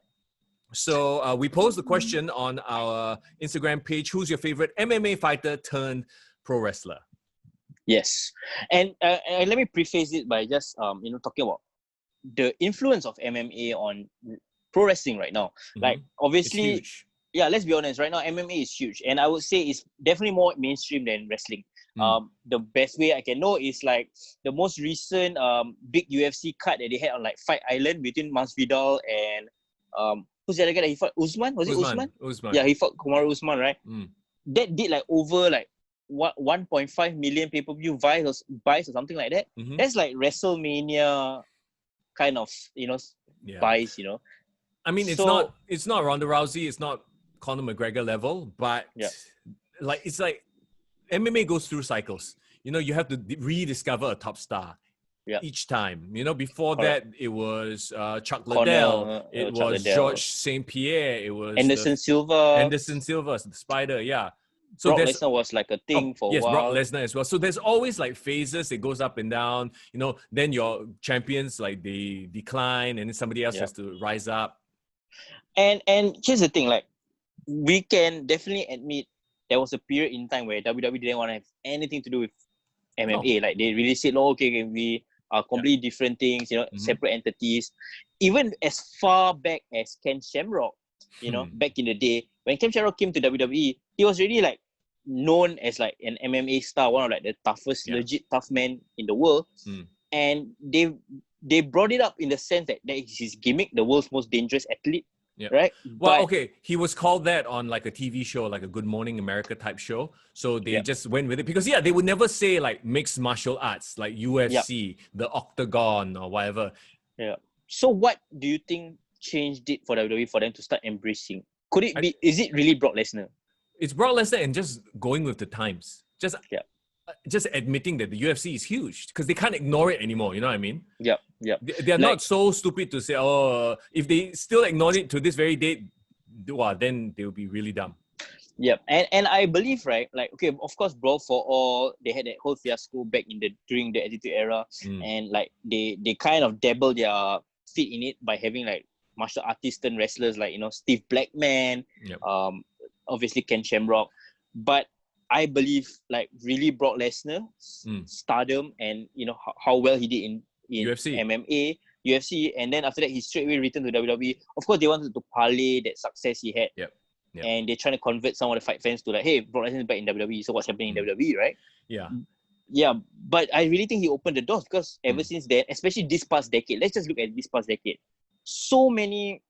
So we posed the question on our Instagram page, who's your favorite MMA fighter turned pro wrestler? Yes. And let me preface it by just, talking about the influence of MMA on pro wrestling right now. Like, obviously, let's be honest, right now, MMA is huge. And I would say it's definitely more mainstream than wrestling. The best way I can know is like the most recent big UFC cut that they had on like Fight Island between Masvidal and who's the other guy that he fought? Usman? Was it Usman? Usman. Yeah, he fought Kamaru Usman, right? that did like over like what 1.5 million pay-per-view buys or something like that. Mhm. That's like WrestleMania kind of buys. I mean, it's So- not Ronda Rousey, it's not Conor McGregor level, but Yeah. it's like MMA goes through cycles. You have to rediscover a top star Yeah. each time. Before Correct. that, it was Chuck Conor, Liddell, it Chuck was Liddell. George St. Pierre, it was Anderson Silva, Anderson Silva, the Spider, yeah. So Brock there's Lesnar was like a thing for a yes, while. Brock Lesnar as well. So there's always like phases. It goes up and down. Then your champions like they decline, and then somebody else Yeah. has to rise up. And here's the thing, like we can definitely admit there was a period in time where WWE didn't want to have anything to do with MMA. Like they really said, "Oh, okay, we are completely different things, separate entities." Even as far back as Ken Shamrock, back in the day, when Ken Shamrock came to WWE, he was really like known as like an MMA star, one of like the toughest, legit tough men in the world. And they brought it up in the sense that is his gimmick, the world's most dangerous athlete. Yeah. Right. Well, okay. He was called that on like a TV show, like a Good Morning America type show. So they just went with it because they would never say like mixed martial arts, like UFC, the Octagon or whatever. Yeah. So what do you think changed it for WWE for them to start embracing? Could it be? Is it really Brock Lesnar? It's Brock Lesnar and just going with the times. Just admitting that the UFC is huge because they can't ignore it anymore. You know what I mean? Yep. They're not so stupid to say, if they still ignore it to this very date, then they'll be really dumb. Yep. And I believe, right, like, okay, of course, Brawl for All, they had that whole fiasco back during the Attitude Era. And like they kind of dabbled their feet in it by having like martial artist and wrestlers like, Steve Blackman, obviously Ken Shamrock. But I believe like really Brock Lesnar's stardom and how well he did in UFC. MMA, UFC, and then after that he straight away returned to WWE. Of course, they wanted to parlay that success he had, and they're trying to convert some of the fight fans to like, hey, Brock Lesnar is back in WWE, so what's happening in WWE, right? Yeah. But I really think he opened the doors because ever since then, especially this past decade, let's just look at this past decade. So many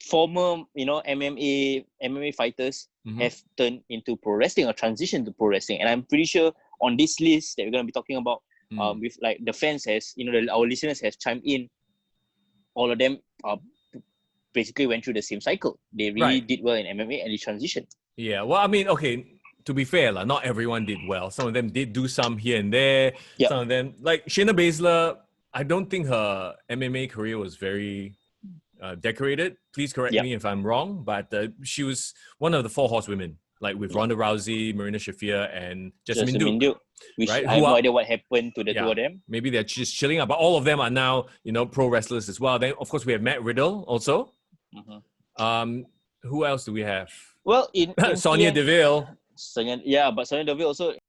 former, MMA fighters have turned into pro wrestling or transitioned to pro wrestling. And I'm pretty sure on this list that we're going to be talking about, with like the fans our listeners has chimed in, all of them basically went through the same cycle. They really did well in MMA and they transitioned. Yeah, well, I mean, okay, to be fair, not everyone did well. Some of them did do some here and there. Yep. Some of them, like Shayna Baszler, I don't think her MMA career was very decorated. Please correct me if I'm wrong, but she was one of the 4 horsewomen, like with Ronda Rousey, Marina Shafir, and Jessamine Duke. Which right? I have no idea what happened to the two of them. Maybe they're just chilling out, but all of them are now, pro wrestlers as well. Then, of course, we have Matt Riddle also. Who else do we have? Well, in Sonya Deville. but Sonya Deville also